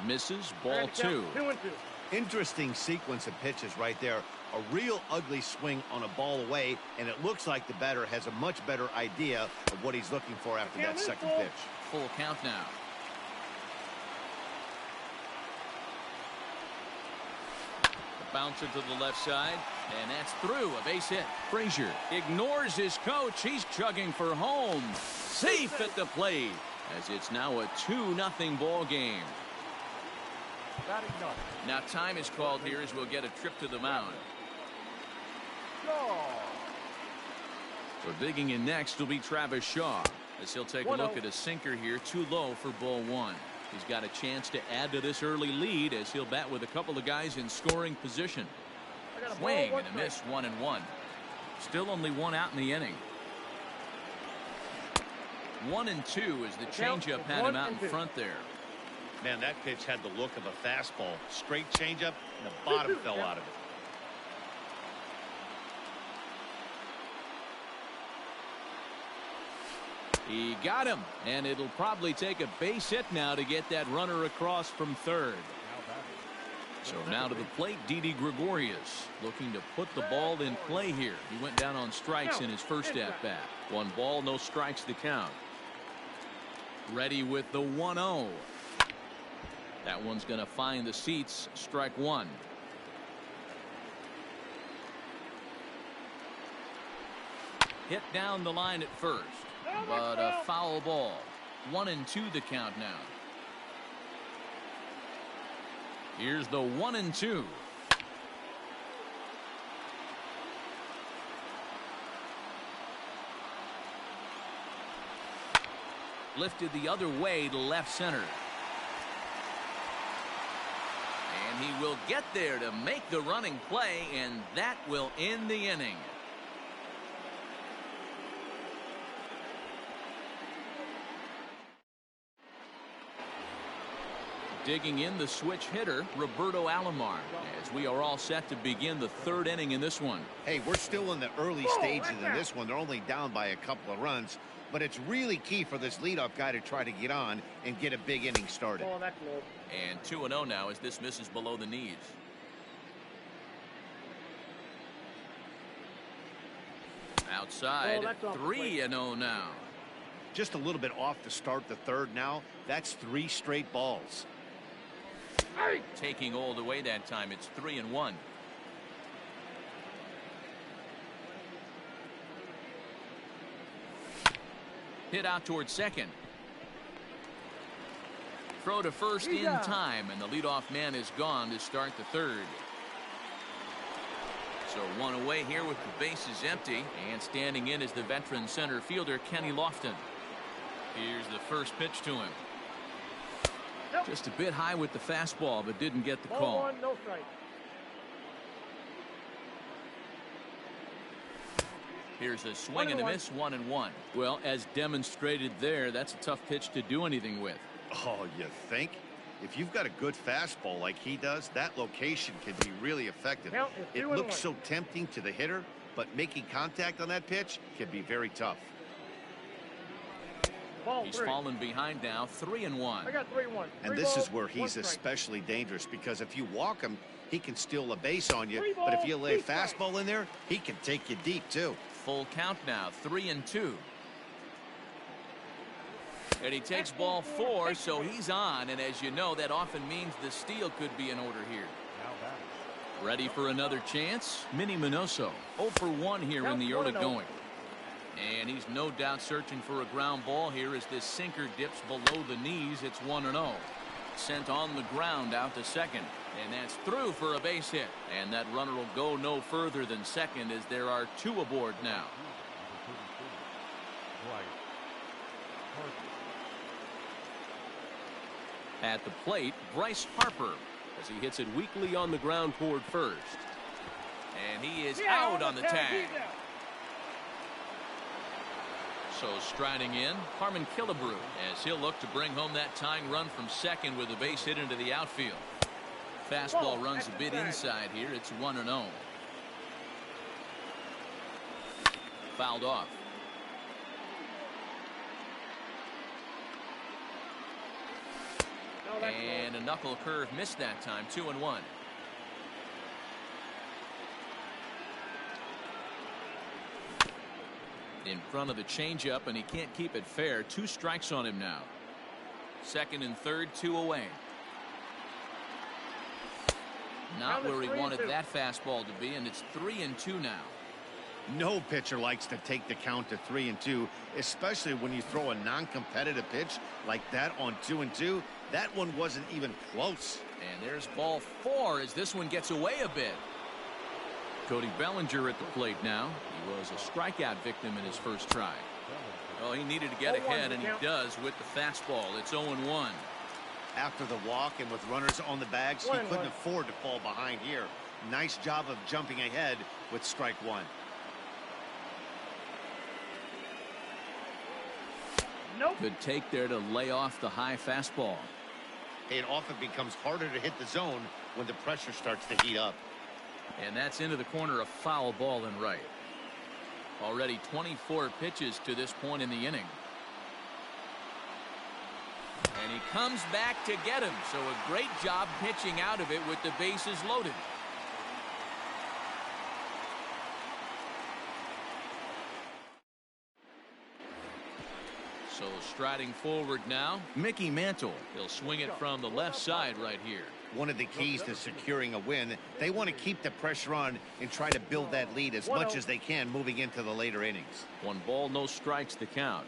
Misses, ball 2. 2-2. Interesting sequence of pitches right there. A real ugly swing on a ball away, and it looks like the batter has a much better idea of what he's looking for after that second pitch. Full count now. The bouncer to the left side, and that's through. A base hit. Frazier ignores his coach. He's chugging for home. Safe at the plate, as it's now a 2-0 ball game. Batting ninth. Now time is called here as we'll get a trip to the mound. Shaw. So digging in next will be Travis Shaw, as he'll take a look at a sinker here, too low for ball 1. He's got a chance to add to this early lead as he'll bat with a couple of guys in scoring position. Swing and a miss, 1-1. Still only 1 out in the inning. 1-2 as the changeup had him out in front there. Man, that pitch had the look of a fastball. Straight changeup, and the bottom fell out of it. He got him, and it'll probably take a base hit now to get that runner across from third. So now to the plate, Didi Gregorius, looking to put the ball in play here. He went down on strikes in his first at-bat. 1 ball, no strikes to count. Ready with the 1-0. That one's going to find the seats. Strike 1. Hit down the line at first, but a foul ball. 1-2 the count now. Here's the 1-2. Lifted the other way to left center. And he will get there to make the running play, and that will end the inning. Digging in the switch hitter, Roberto Alomar, as we are all set to begin the 3rd inning in this one. Hey, we're still in the early stages in this one. They're only down by a couple of runs, but it's really key for this leadoff guy to try to get on and get a big inning started. Oh, that's low. And 2-0 now as this misses below the knees. Outside, 3-0 now. Just a little bit off to start the 3rd now. That's 3 straight balls. Taking Old away that time, it's 3-1. Hit out towards second. Throw to first in time, and the leadoff man is gone to start the 3rd. So 1 away here with the bases empty, and standing in is the veteran center fielder Kenny Lofton. Here's the first pitch to him. Just a bit high with the fastball, but didn't get the call. 1, no strike. Here's a swing and a miss, 1-1. Well, as demonstrated there, that's a tough pitch to do anything with. Oh, you think? If you've got a good fastball like he does, that location can be really effective. It looks so tempting to the hitter, but making contact on that pitch can be very tough. Ball He's 3. fallen behind now, 3-1. I got 3-1. And Three this balls, is where one he's strike. especially dangerous, because if you walk him, he can steal a base on you. Three But if balls, you lay a 2 strikes. fastball in there, he can take you deep too. Full count now, 3-2. And he takes ball 4, so he's on. And as you know, that often means the steal could be in order here. Now batting. Ready for another chance? Minnie Minoso, 0 for 1 here in the early going. And he's no doubt searching for a ground ball here as this sinker dips below the knees. It's 1-0. Sent on the ground out to second. And that's through for a base hit. And that runner will go no further than second as there are 2 aboard now. At the plate, Bryce Harper as he hits it weakly on the ground toward first. And he is out on the tag. So striding in, Harmon Killebrew as he'll look to bring home that tying run from second with a base hit into the outfield. Fastball runs a bit inside here. It's 1-0. Fouled off. And a knuckle curve missed that time. 2-1. In front of the changeup, and he can't keep it fair. 2 strikes on him now. Second and third, 2 away. Not where he wanted that fastball to be, and it's 3-2 now. No pitcher likes to take the count to 3-2, especially when you throw a non-competitive pitch like that on 2-2. That one wasn't even close. And there's ball 4 as this one gets away a bit. Cody Bellinger at the plate now. He was a strikeout victim in his first try. Well, he needed to get ahead, and he does with the fastball. It's 0-1. After the walk and with runners on the bags, he couldn't afford to fall behind here. Nice job of jumping ahead with strike 1. Good take there to lay off the high fastball. It often becomes harder to hit the zone when the pressure starts to heat up. And that's into the corner, a foul ball in right. Already 24 pitches to this point in the inning. And he comes back to get him. So a great job pitching out of it with the bases loaded. So striding forward now, Mickey Mantle. He'll swing it from the left side right here. One of the keys to securing a win, they want to keep the pressure on and try to build that lead as much as they can moving into the later innings. 1 ball, no strikes to count.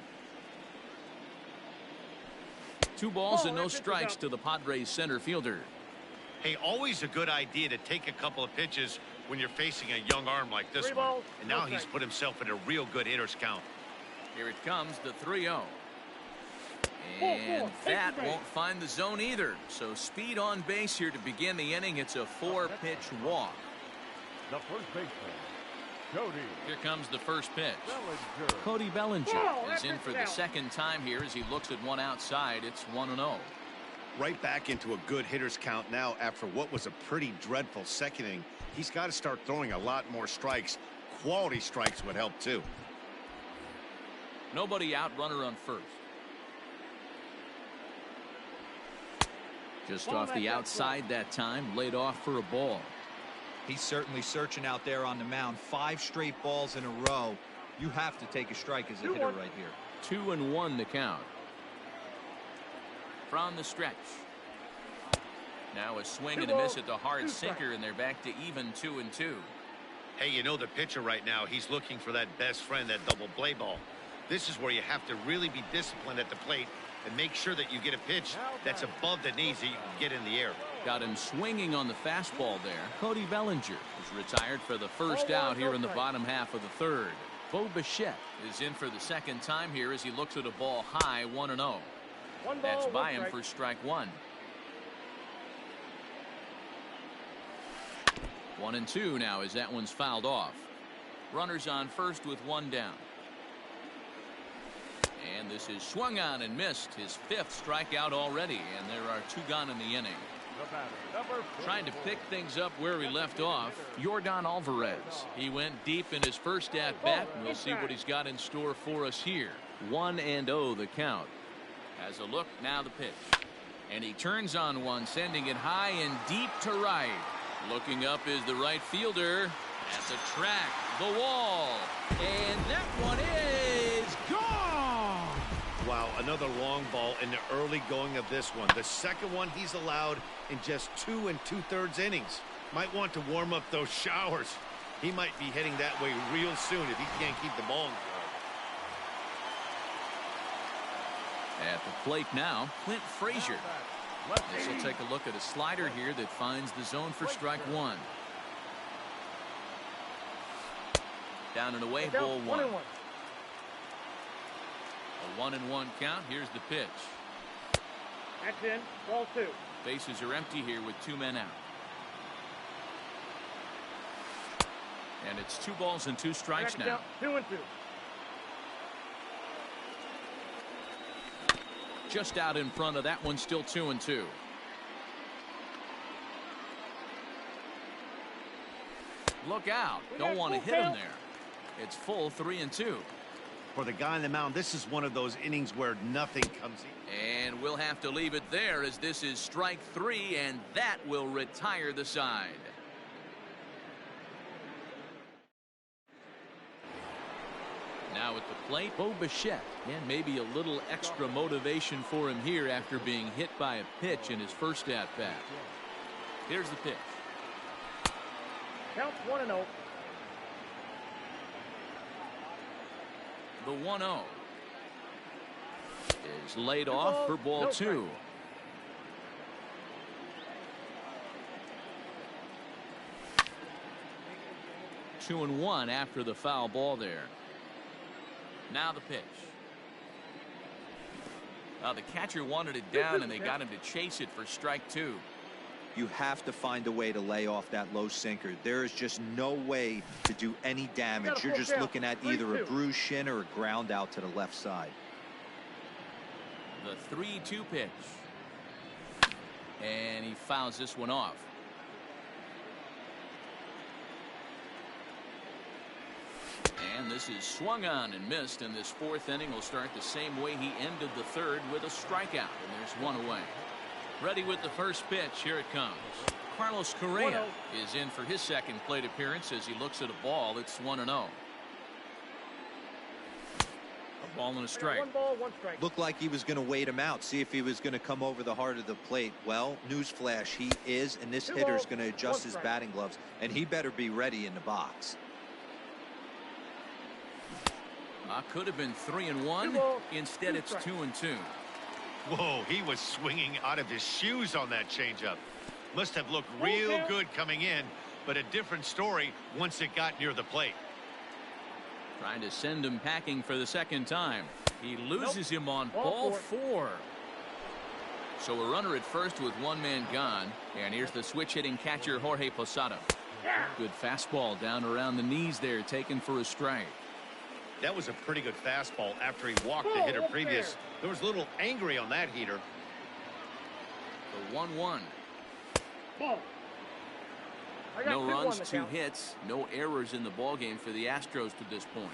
2 balls and no strikes to the Padres center fielder. Hey, always a good idea to take a couple of pitches when you're facing a young arm like this 3 one. balls, And now no he's strikes. put himself in a real good hitter's count. Here it comes, the 3-0. And that won't find the zone either. So speed on base here to begin the inning. It's a 4-pitch walk. The first baseman, Cody Here comes the first pitch. Bellinger. Cody Bellinger Oh, is that in for the pitch out. second time here as he looks at one outside. It's 1-0. Right back into a good hitter's count now after what was a pretty dreadful second inning. He's got to start throwing a lot more strikes. Quality strikes would help too. Nobody out, runner on first. Just off the outside that time, laid off for a ball. He's certainly searching out there on the mound. 5 straight balls in a row. You have to take a strike as a hitter right here. 2-1 the count. From the stretch. Now a swing and a miss at the hard sinker, and they're back to even 2-2. Hey, you know the pitcher right now, he's looking for that best friend, that double play ball. This is where you have to really be disciplined at the plate and make sure that you get a pitch that's above the knees that you can get in the air. Got him swinging on the fastball there. Cody Bellinger is retired for the first out here in the bottom half of the third. Bo Bichette is in for the second time here as he looks at a ball high, 1-0. That's by him for strike 1. 1-2 now as that one's fouled off. Runners on first with 1 down. And this is swung on and missed, his 5th strikeout already, and there are 2 gone in the inning. The batter, number 4. Trying to pick things up where he left off, Yordan Alvarez. He went deep in his first at bat, and we'll see what he's got in store for us here. 1-0 the count. Has a look, now the pitch. And he turns on one, sending it high and deep to right. Looking up is the right fielder. At the track, the wall. And that one is gone. Wow, another long ball in the early going of this one. The second one he's allowed in just 2 2/3 innings. Might want to warm up those showers. He might be heading that way real soon if he can't keep the ball in the yard. At the plate now, Clint Frazier. This will take a look at a slider here that finds the zone for strike one. Down and away, ball one. 1-1. A 1-1 count. Here's the pitch. That's in. Ball 2. Bases are empty here with 2 men out. And it's 2 balls and 2 strikes now. 2-2. Just out in front of that one, still 2-2. Look out. Don't want to hit him there. It's full 3-2. For the guy on the mound, this is one of those innings where nothing comes in. And we'll have to leave it there as this is strike 3, and that will retire the side. Now at the plate, Bo Bichette, and maybe a little extra motivation for him here after being hit by a pitch in his first at-bat. Here's the pitch. Count 1-0. The 1-0 is laid off for ball 2. Two and 1 after the foul ball there. Now the pitch. The catcher wanted it down, and they got him to chase it for strike 2. You have to find a way to lay off that low sinker. There is just no way to do any damage. You're just looking at either a bruised shin or a ground out to the left side. The 3-2 pitch. And he fouls this one off. And this is swung on and missed, and this 4th inning will start the same way he ended the 3rd, with a strikeout, and there's 1 away. Ready with the first pitch. Here it comes. Carlos Correa is in for his 2nd plate appearance as he looks at a ball. It's 1-0. A ball and a strike. 1 ball, 1 strike. Looked like he was going to wait him out, see if he was going to come over the heart of the plate. Well, newsflash, he is, and this hitter is going to adjust his batting gloves, and he better be ready in the box. Could have been 3-1. Instead, it's 2-2. Whoa, he was swinging out of his shoes on that changeup. Must have looked real good coming in, but a different story once it got near the plate. Trying to send him packing for the 2nd time. He loses him on ball 4. So a runner at first with 1 man gone. And here's the switch hitting catcher Jorge Posada. Good fastball down around the knees there, taken for a strike. That was a pretty good fastball after he walked the hitter previous. There was a little angry on that heater. The 1-1. Ball. No runs, 2 hits, no errors in the ballgame for the Astros to this point.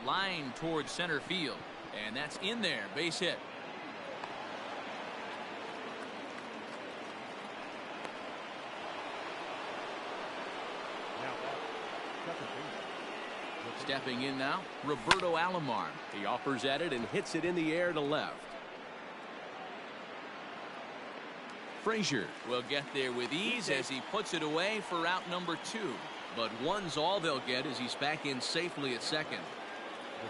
Line towards center field, and that's in there. Base hit. Stepping in now, Roberto Alomar. He offers at it and hits it in the air to left. Frazier will get there with ease as he puts it away for out number 2. But 1's all they'll get as he's back in safely at 2nd.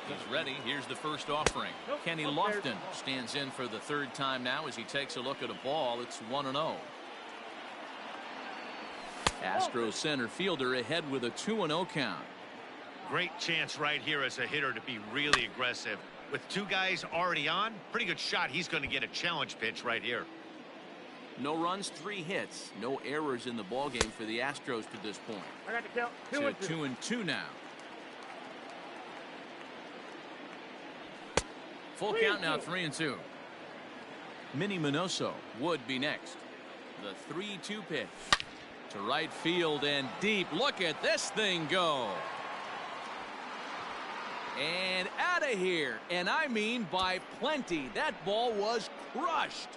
He's ready. Here's the first offering. Kenny Lofton stands in for the 3rd time now as he takes a look at a ball. It's 1-0. Astros center fielder ahead with a 2-0 count. Great chance right here as a hitter to be really aggressive. With 2 guys already on, pretty good shot. He's going to get a challenge pitch right here. No runs, 3 hits, no errors in the ballgame for the Astros to this point. I got to count 2-2 now. Full count now, 3-2. Minnie Minoso would be next. The 3-2 pitch to right field and deep. Look at this thing go. And out of here. And I mean by plenty. That ball was crushed.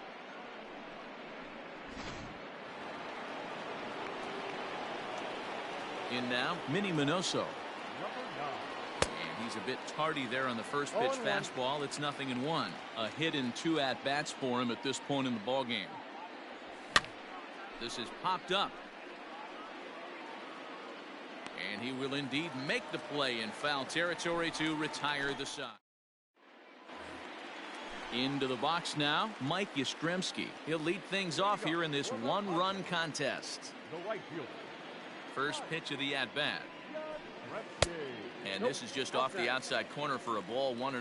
In now, Minnie Minoso. And he's a bit tardy there on the first pitch fastball. It's 0-1. A hit and 2 at-bats for him at this point in the ballgame. This is popped up. And he will indeed make the play in foul territory to retire the side. Into the box now, Mike Yastrzemski. He'll lead things off here in this one-run contest. The right fielder. First pitch of the at-bat. And this is just off the outside corner for a ball, 1-0.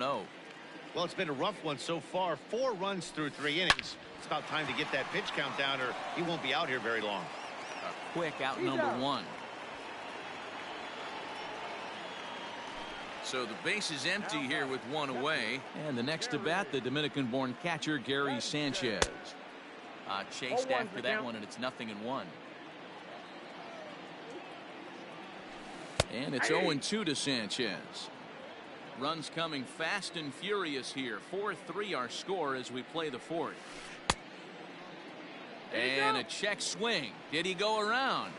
Well, it's been a rough one so far. 4 runs through 3 innings. It's about time to get that pitch count down, or he won't be out here very long. A quick out number 1. So the base is empty here with 1 away. And the next to bat, the Dominican-born catcher, Gary Sanchez. Chased after that one, and it's 0-1. And it's 0-2 to Sanchez. Runs coming fast and furious here. 4-3 our score as we play the 4th. And a check swing. Did he go around?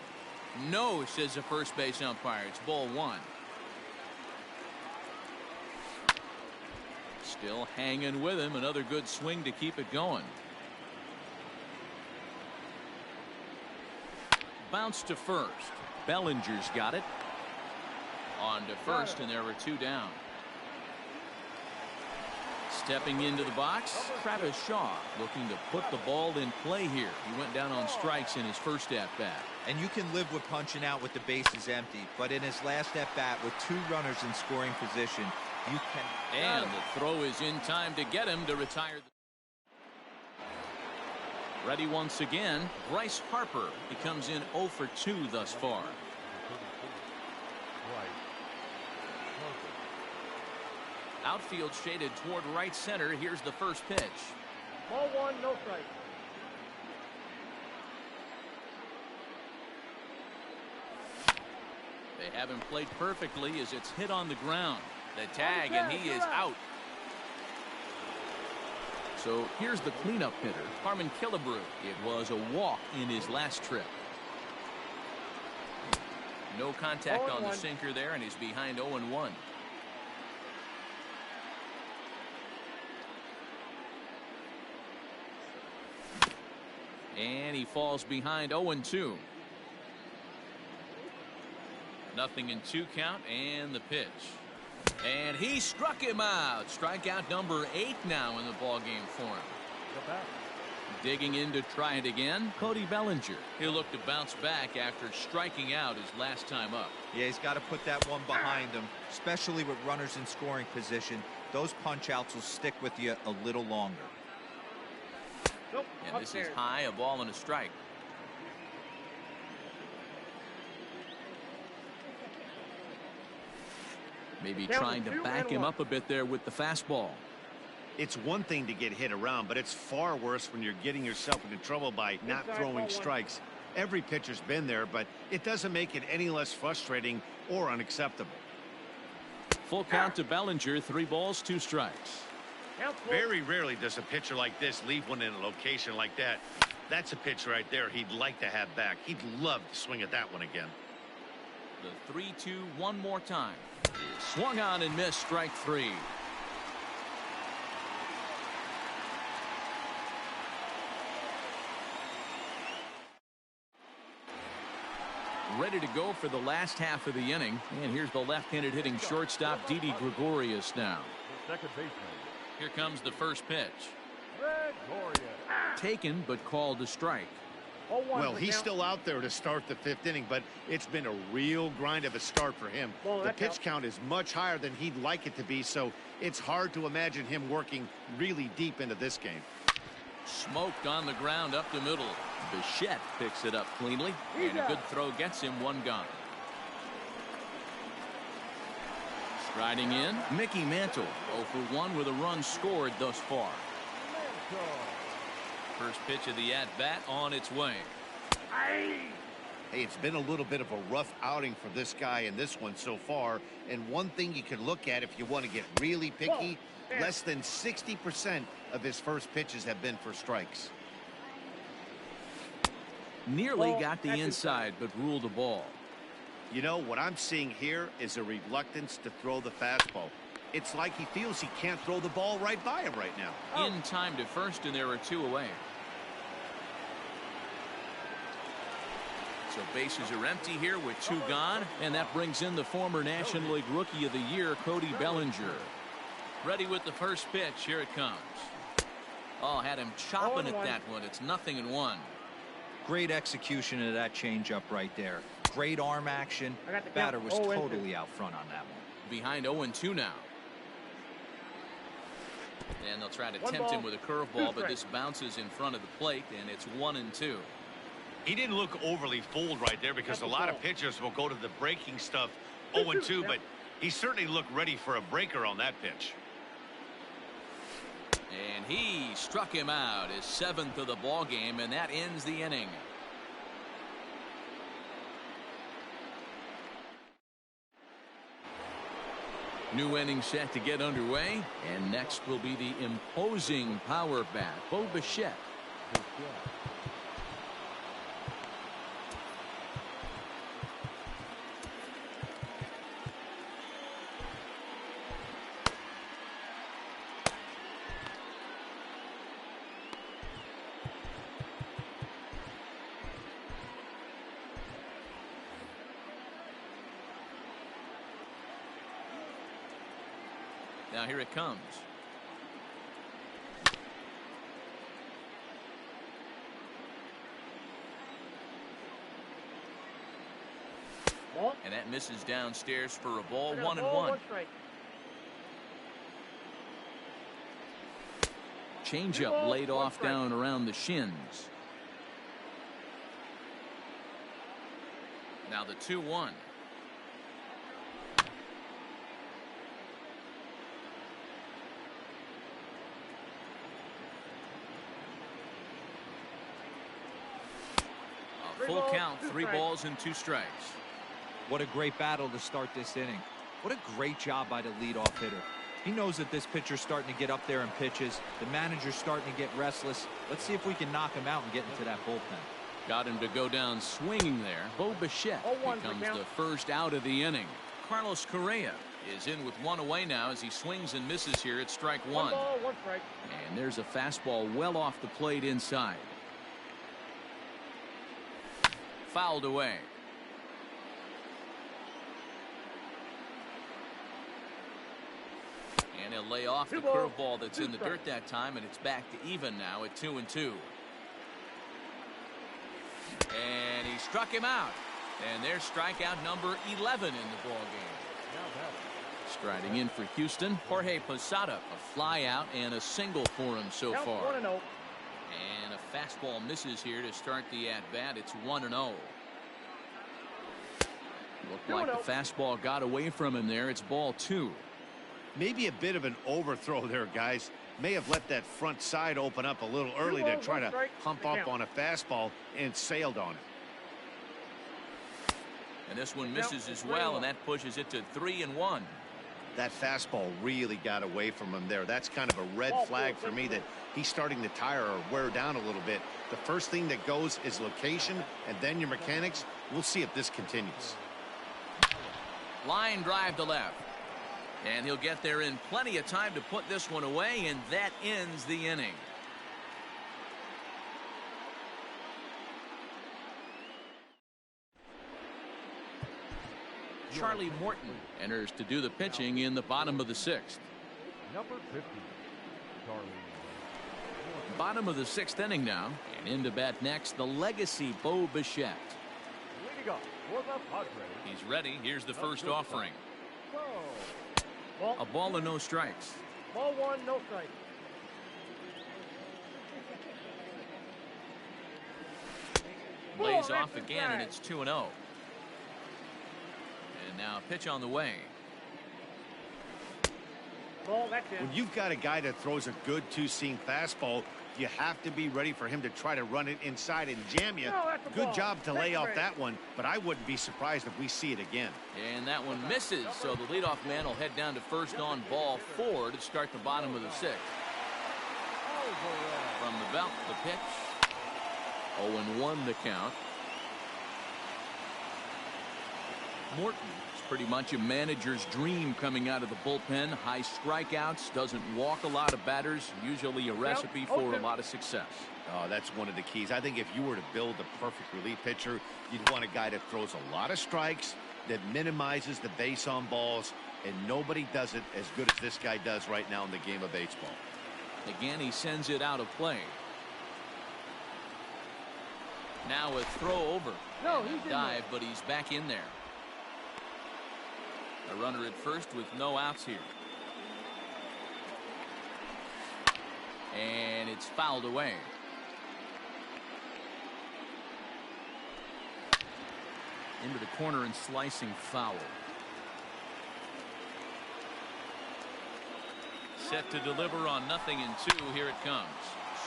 No, says the first base umpire. It's ball 1. Still hanging with him. Another good swing to keep it going. Bounce to first. Bellinger's got it. On to first, and there were 2 down. Stepping into the box, Travis Shaw looking to put the ball in play here. He went down on strikes in his first at-bat. And you can live with punching out with the bases empty, but in his last at-bat with 2 runners in scoring position, you can. And the throw is in time to get him to retire. Ready once again, Bryce Harper. He comes in 0 for 2 thus far. Outfield shaded toward right center. Here's the first pitch. Ball 1, no strike. They haven't played perfectly as it's hit on the ground. The tag, and he is out. So here's the cleanup hitter, Harmon Killebrew. It was a walk in his last trip. No contact on the sinker there, and he's behind 0-1. And he falls behind 0-2. 0-2 count, and the pitch. And he struck him out. Strikeout number 8 now in the ballgame for him. Digging in to try it again, Cody Bellinger. He'll look to bounce back after striking out his last time up. Yeah, he's got to put that one behind him, especially with runners in scoring position. Those punch-outs will stick with you a little longer. Nope, and this is high, a ball and a strike. Maybe trying to back him up a bit there with the fastball. It's one thing to get hit around, but it's far worse when you're getting yourself into trouble by not throwing strikes. Every pitcher's been there, but it doesn't make it any less frustrating or unacceptable. Full count to Bellinger, 3 balls, 2 strikes. Very rarely does a pitcher like this leave one in a location like that. That's a pitch right there he'd like to have back. He'd love to swing at that one again. The 3-2 one more time. Swung on and missed, strike 3. Ready to go for the last half of the inning. And here's the left-handed hitting shortstop, Didi Gregorius now. The second baseman. Here comes the first pitch. Taken, but called a strike. Well, he's still out there to start the 5th inning, but it's been a real grind of a start for him. The pitch count is much higher than he'd like it to be, so it's hard to imagine him working really deep into this game. Smoked on the ground up the middle. Bichette picks it up cleanly, and a good throw gets him 1 gone. Striding in, Mickey Mantle, 0 for 1 with a run scored thus far. First pitch of the at-bat on its way. Hey, it's been a little bit of a rough outing for this guy in this one so far. And one thing you can look at if you want to get really picky, less than 60% of his first pitches have been for strikes. Nearly got the inside, but ruled a ball. You know, what I'm seeing here is a reluctance to throw the fastball. It's like he feels he can't throw the ball right by him right now. In time to first, and there are 2 away. So bases are empty here with 2 gone, and that brings in the former National League Rookie of the Year, Cody Bellinger. Ready with the first pitch. Here it comes. Oh, had him chopping at that one. It's 0-1. Great execution of that changeup right there. Great arm action. Batter was totally out front on that one. Behind 0-2 now. And they'll try to tempt him with a curveball, but this bounces in front of the plate, and it's 1-2. He didn't look overly fooled right there because a lot of pitchers will go to the breaking stuff 0-2, but he certainly looked ready for a breaker on that pitch. And he struck him out, his 7th of the ball game, and that ends the inning. New inning set to get underway, and next will be the imposing power bat, Bo Bichette. Now here it comes. And that misses downstairs for a ball. 1-1. Changeup laid off down around the shins. Now the 2-1. Full count, 3 balls and 2 strikes. What a great battle to start this inning. What a great job by the leadoff hitter. He knows that this pitcher's starting to get up there in pitches. The manager's starting to get restless. Let's see if we can knock him out and get into that bullpen. Got him to go down swinging there. Bo Bichette becomes the first out of the inning. Carlos Correa is in with 1 away now as he swings and misses here at strike 1. 1 ball, 1 strike. And there's a fastball well off the plate inside. Fouled away. And he'll lay off the curveball that's in the dirt that time, and it's back to even now at 2-2. And he struck him out. And there's strikeout number 11 in the ball game. Striding in for Houston, Jorge Posada, a fly out and a single for him so far. 1-0. And a fastball misses here to start the at-bat. It's 1-0. Looked like the fastball got away from him there. It's ball 2. Maybe a bit of an overthrow there, guys. May have let that front side open up a little early to try to hump up on a fastball and sailed on it. And this one misses as well, and that pushes it to 3-1. That fastball really got away from him there. That's kind of a red flag for me that he's starting to tire or wear down a little bit. The first thing that goes is location and then your mechanics. We'll see if this continues. Line drive to left. And he'll get there in plenty of time to put this one away, and that ends the inning. Charlie Morton enters to do the pitching in the bottom of the 6th. Number 50, Charlie. Bottom of the 6th inning now, and in to bat next, the legacy Bo Bichette. Leading off for the Padres. He's ready. Here's the first offering. Ball. A ball and no strikes. Ball 1, no strike. Lays off again, and it's 2-0. And now a pitch on the way. Ball, that's it. When you've got a guy that throws a good two-seam fastball, you have to be ready for him to try to run it inside and jam you. No, that's a Good ball. job to lay Take off break. that one, but I wouldn't be surprised if we see it again. And that one misses, so the leadoff man will head down to first on ball 4 to start the bottom of the 6th. From the belt, the pitch. 0-1 the count. Morton is pretty much a manager's dream coming out of the bullpen. High strikeouts, doesn't walk a lot of batters, usually a recipe for a lot of success. Oh, that's one of the keys. I think if you were to build a perfect relief pitcher, you'd want a guy that throws a lot of strikes, that minimizes the base on balls, and nobody does it as good as this guy does right now in the game of baseball. Again, he sends it out of play. Now a throw over. No, And a he's in dive, but he's back in there. A runner at first with no outs here. And it's fouled away. Into the corner and slicing foul. Set to deliver on 0-2. Here it comes.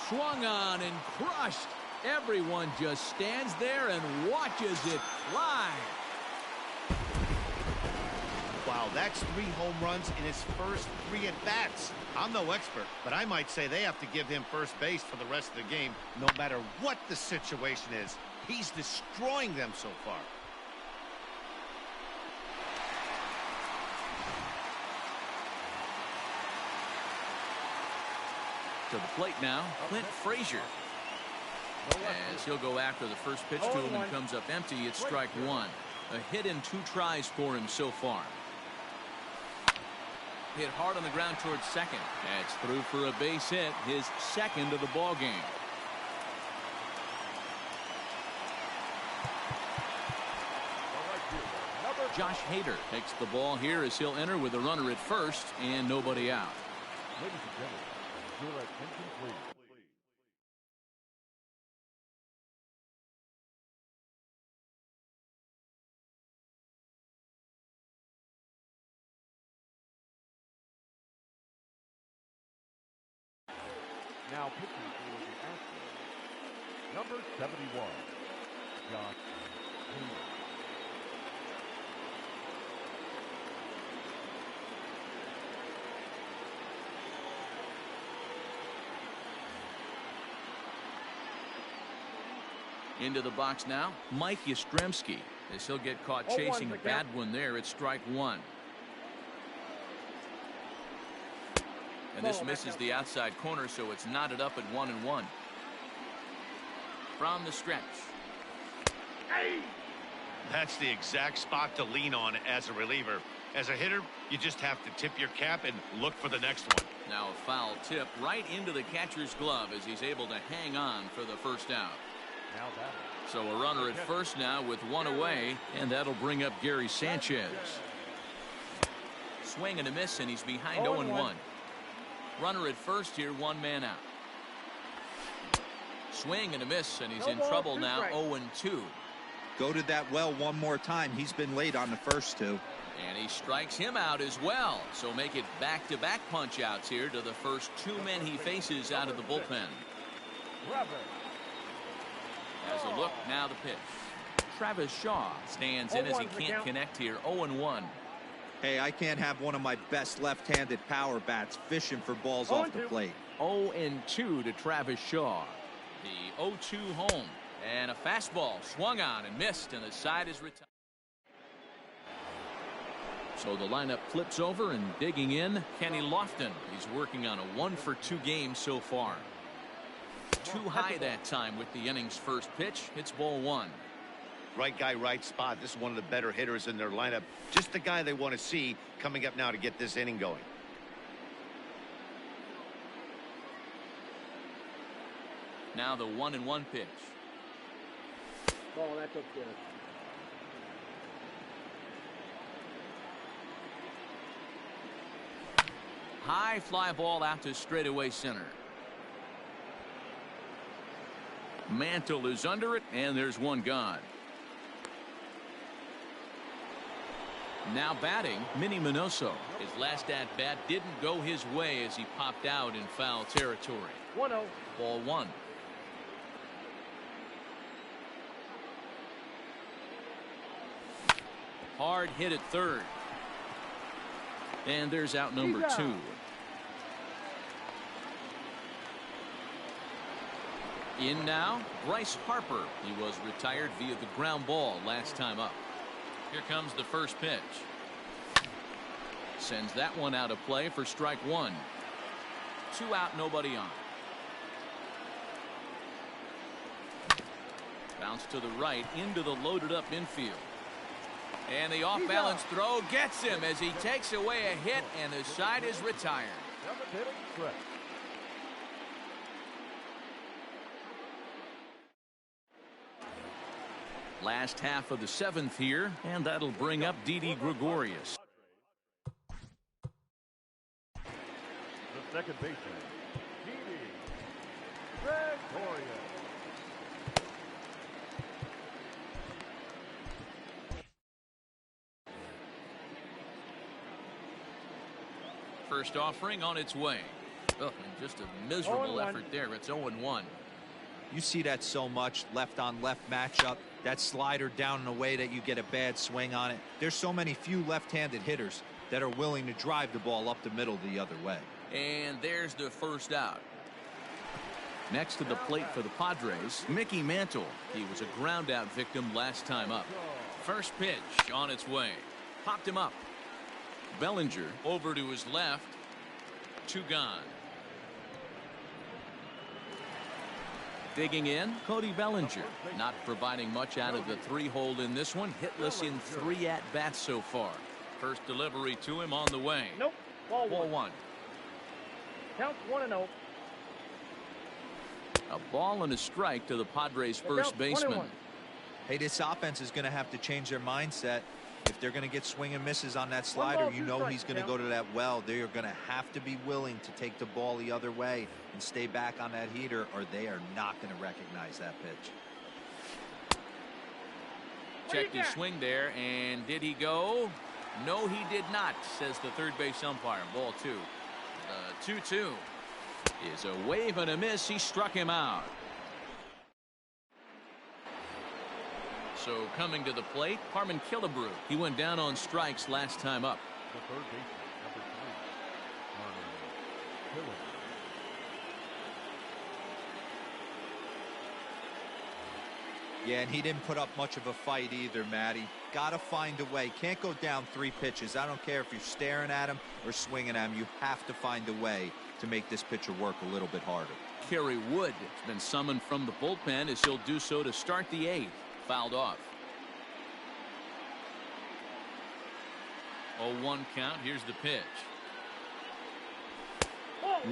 Swung on and crushed. Everyone just stands there and watches it fly. Wow, that's 3 home runs in his first 3 at-bats. I'm no expert, but I might say they have to give him first base for the rest of the game, no matter what the situation is. He's destroying them so far. To the plate now, Clint Frazier. As he'll go after the first pitch to him and comes up empty, it's strike 1. A hit in 2 tries for him so far. Hit hard on the ground towards second. That's through for a base hit, his second of the ball game. Josh Hader takes the ball here as he'll enter with a runner at first and nobody out. Ladies and gentlemen, your attention please. Now pitching for the Astros, number 71, Josh Hader. Into the box now, Mike Yastrzemski, as he'll get caught chasing a bad one there. It's strike 1. And this misses the outside corner, so it's knotted up at 1-1. From the stretch. That's the exact spot to lean on as a reliever. As a hitter, you just have to tip your cap and look for the next one. Now a foul tip right into the catcher's glove as he's able to hang on for the first out. Now batting. So a runner at first now with 1 away, and that'll bring up Gary Sanchez. Swing and a miss, and he's behind 0-1. Runner at first here, 1 man out. Swing and a miss, and he's in trouble now, 0-2. Go to that well one more time. He's been late on the first 2. And he strikes him out as well. So make it back-to-back punch-outs here to the first 2 men he faces out of the bullpen. As a look, now the pitch. Travis Shaw stands in as he can't connect here, 0-1. Hey, I can't have one of my best left-handed power bats fishing for balls off the plate. 0-2 to Travis Shaw. The 0-2 home. And a fastball swung on and missed, and the side is retired. So the lineup flips over, and digging in, Kenny Lofton. He's working on a 1-for-2 game so far. Too high that time with the inning's first pitch. It's ball 1. Right guy, right spot. This is one of the better hitters in their lineup. Just the guy they want to see coming up now to get this inning going. Now the 1-1 pitch. Ball, that's up good. High fly ball out to straightaway center. Mantle is under it, and there's one gone. Now batting, Minnie Minoso. His last at-bat didn't go his way as he popped out in foul territory. 1-0. Ball one. Hard hit at third. And there's out number He's out. 2. In now, Bryce Harper. He was retired via the ground ball last time up. Here comes the first pitch. Sends that one out of play for strike 1. 2 out, nobody on. Bounce to the right into the loaded up infield. And the off balance throw gets him as he takes away a hit, and the side is retired. Seventh inning stretch. Last half of the 7th here, and that'll bring up Didi Gregorius. The second baseman, Didi Gregorius. First offering on its way. Oh, and just a miserable 0-1. effort there. It's 0-1. You see that so much, left on left matchup. That slider down in a way that you get a bad swing on it. There's so many few left-handed hitters that are willing to drive the ball up the middle the other way. And there's the first out. Next to the plate for the Padres, Mickey Mantle. He was a ground out victim last time up. First pitch on its way. Popped him up. Bellinger over to his left. 2 gone. Digging in, Cody Bellinger. Not providing much out of the 3-hole in this one. Hitless in 3 at-bats so far. First delivery to him on the way. Nope. Ball Ball 1. 1. Counts 1-0. A ball and a strike to the Padres first baseman. 1-1. Hey, this offense is going to have to change their mindset. If they're going to get swing and misses on that slider, ball, you 2 know strikes, he's going to Cal. go to that well. They are going to have to be willing to take the ball the other way and stay back on that heater, or they are not going to recognize that pitch. Checked his swing there, and did he go? No, he did not, says the third base umpire. Ball 2. 2-2 is a wave and a miss. He struck him out. So coming to the plate, Harmon Killebrew. He went down on strikes last time up. The third baseman, number 3, Harmon Killebrew. Yeah, and he didn't put up much of a fight either, Matty. Got to find a way. Can't go down 3 pitches. I don't care if you're staring at him or swinging at him. You have to find a way to make this pitcher work a little bit harder. Kerry Wood has been summoned from the bullpen as he'll do so to start the 8th. Fouled off. 0-1 count. Here's the pitch.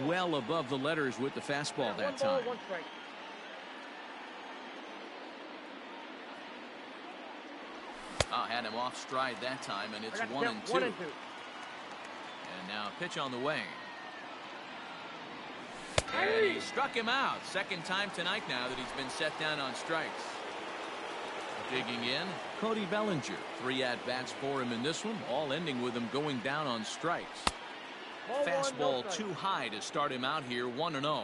Well above the letters with the fastball that 1 ball, time. 1 strike. Had him off stride that time, and it's I got the 1 count, and 2. 1 and 2. And now pitch on the way. And he struck him out. Second time tonight now that he's been set down on strikes. Digging in, Cody Bellinger. 3 at-bats for him in this one, all ending with him going down on strikes. Ball 1, no Fastball strike. too high to start him out here, 1-0.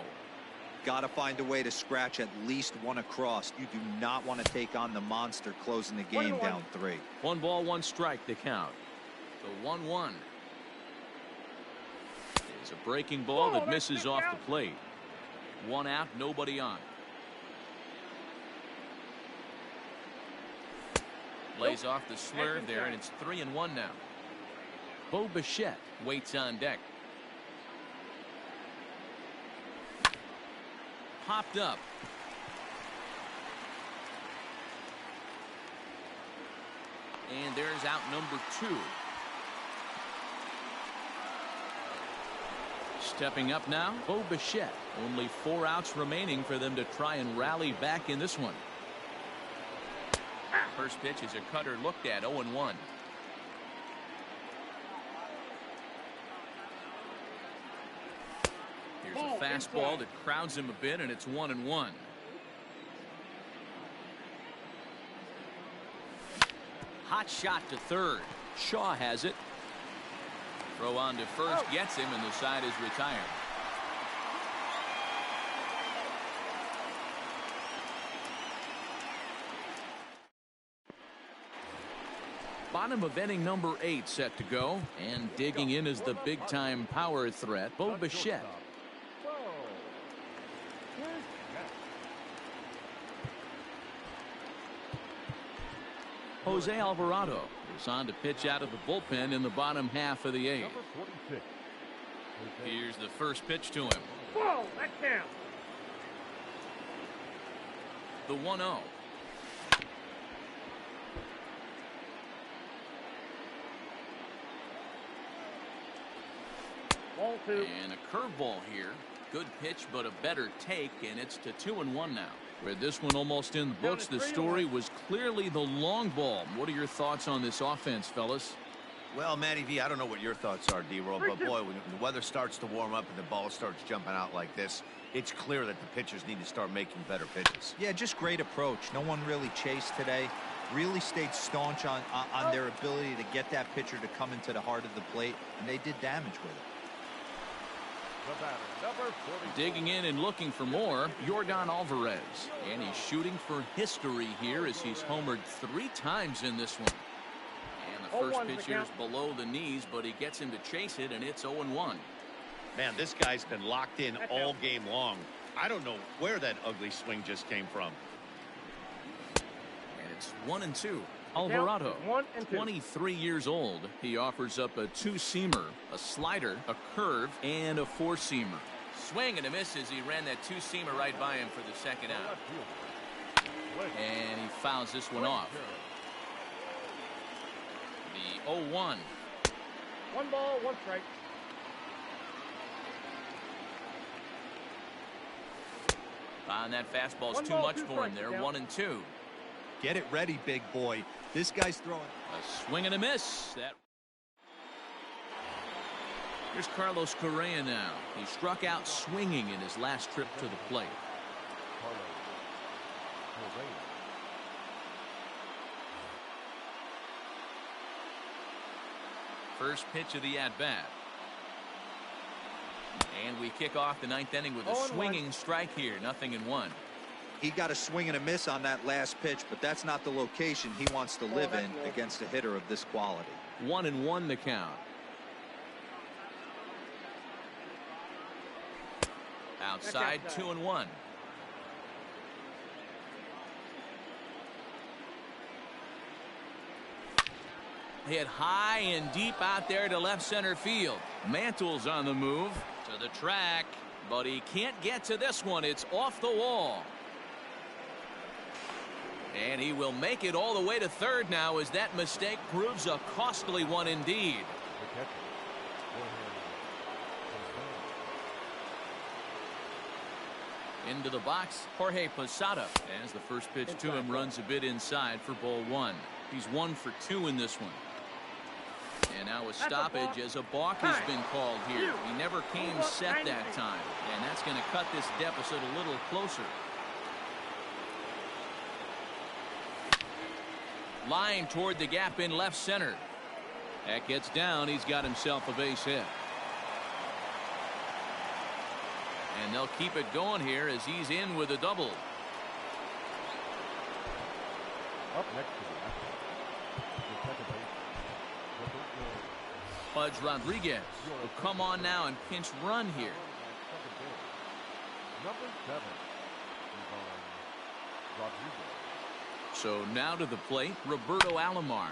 Got to find a way to scratch at least 1 across. You do not want to take on the monster closing the game 1-1. down 3. 1 ball, 1 strike to count. The 1-1 is a breaking ball that that's misses big off out. the plate. 1 out, nobody on. Lays off the slurve there, and it's 3-1 now. Bo Bichette waits on deck. Popped up. And there's out number 2. Stepping up now, Bo Bichette. Only 4 outs remaining for them to try and rally back in this one. First pitch is a cutter looked at, 0-1. Here's a fastball that crowds him a bit, and it's 1-1. Hot shot to third. Shaw has it. Throw on to first, gets him, and the side is retired. Bottom of inning number 8 set to go, and digging in is the big-time power threat, Bo Bichette. Jose Alvarado is on to pitch out of the bullpen in the bottom half of the 8th. Number 46. Here's the first pitch to him. Whoa, that counts. The 1-0. Ball 2. And a curveball here. Good pitch, but a better take, and it's to 2-1 now. With this one almost in the books, the story was clearly the long ball. What are your thoughts on this offense, fellas? Well, Matty V, I don't know what your thoughts are, D-Roll, but boy, when the weather starts to warm up and the ball starts jumping out like this, it's clear that the pitchers need to start making better pitches. Yeah, just great approach. No one really chased today. Really stayed staunch on their ability to get that pitcher to come into the heart of the plate, and they did damage with it. The batter, number 44. Digging in and looking for more, Yordan Alvarez. And he's shooting for history here as he's homered 3 times in this one. And the first 0-1 pitch here is below the knees, but he gets him to chase it, and it's 0-1. Man, this guy's been locked in all game long. I don't know where that ugly swing just came from. And it's 1-2. Alvarado, 1-2. 23 years old. He offers up a 2-seamer, a slider, a curve, and a 4-seamer. Swing and a miss as he ran that 2-seamer right by him for the second out. And he fouls this one off. The 0-1. 1 ball, 1 strike. And that fastball's 1 too ball, much 2 for him strikes, there. count. 1-2. Get it ready, big boy. This guy's throwing. A swing and a miss. Here's Carlos Correa now. He struck out swinging in his last trip to the plate. Carlos Correa. First pitch of the at-bat. And we kick off the 9th inning with a 0-1. swinging strike here. 0-1. He got a swing and a miss on that last pitch, but that's not the location he wants to live in against a hitter of this quality. 1-1 the count. Outside, 2-1. Hit high and deep out there to left center field. Mantle's on the move to the track, but he can't get to this one. It's off the wall. And he will make it all the way to third now as that mistake proves a costly one indeed. The catcher, Into the box, Jorge Posada. As the first pitch to him runs a bit inside for ball 1. He's 1 for 2 in this one. And now a stoppage as a balk has been called here. He never came set that time. And that's going to cut this deficit a little closer. Line toward the gap in left center. That gets down. He's got himself a base hit. And they'll keep it going here as he's in with a double. up next to the second base. Pudge Rodriguez will come on now and pinch run here. Number 7 is on Rodriguez. So now to the plate, Roberto Alomar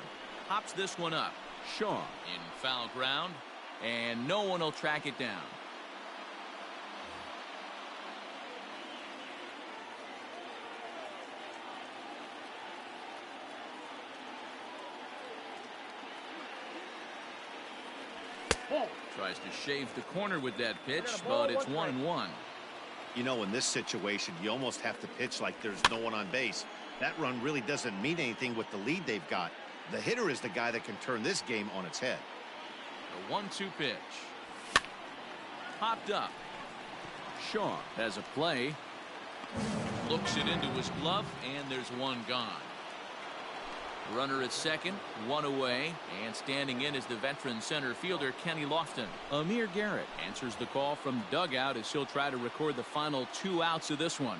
pops this one up. Shaw in foul ground, and no one will track it down. Tries to shave the corner with that pitch, but it's 1-1. You know, in this situation, you almost have to pitch like there's no one on base. That run really doesn't mean anything with the lead they've got. The hitter is the guy that can turn this game on its head. The 1-2 pitch. Popped up. Shaw has a play. Looks it into his glove, and there's one gone. Runner at second, one away, and standing in is the veteran center fielder Kenny Lofton. Amir Garrett answers the call from dugout as he'll try to record the final 2 outs of this one.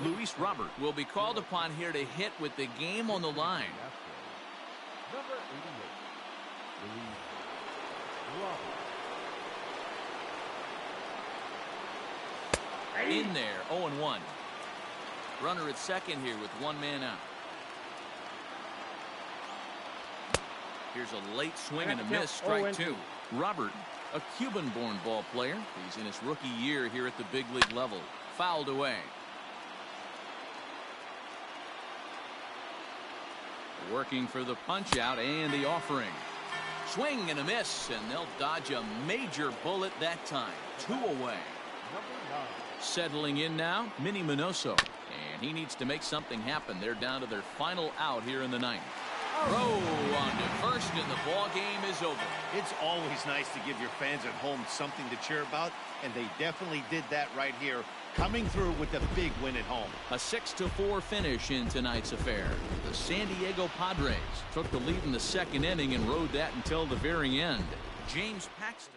Luis Robert will be called upon here to hit with the game on the line. Number 88, Luis Robert. In there, 0-1. Runner at second here with 1 man out. Here's a late swing and a miss, strike 2. Robert, a Cuban-born ball player. He's in his rookie year here at the big league level. Fouled away. Working for the punch out and the offering. Swing and a miss, and they'll dodge a major bullet that time. 2 away. Number 9. Settling in now, Minnie Minoso. And he needs to make something happen. They're down to their final out here in the 9th. Throw on to first, and the ball game is over. It's always nice to give your fans at home something to cheer about, and they definitely did that right here, coming through with a big win at home. A 6-4 finish in tonight's affair. The San Diego Padres took the lead in the 2nd inning and rode that until the very end. James Paxton.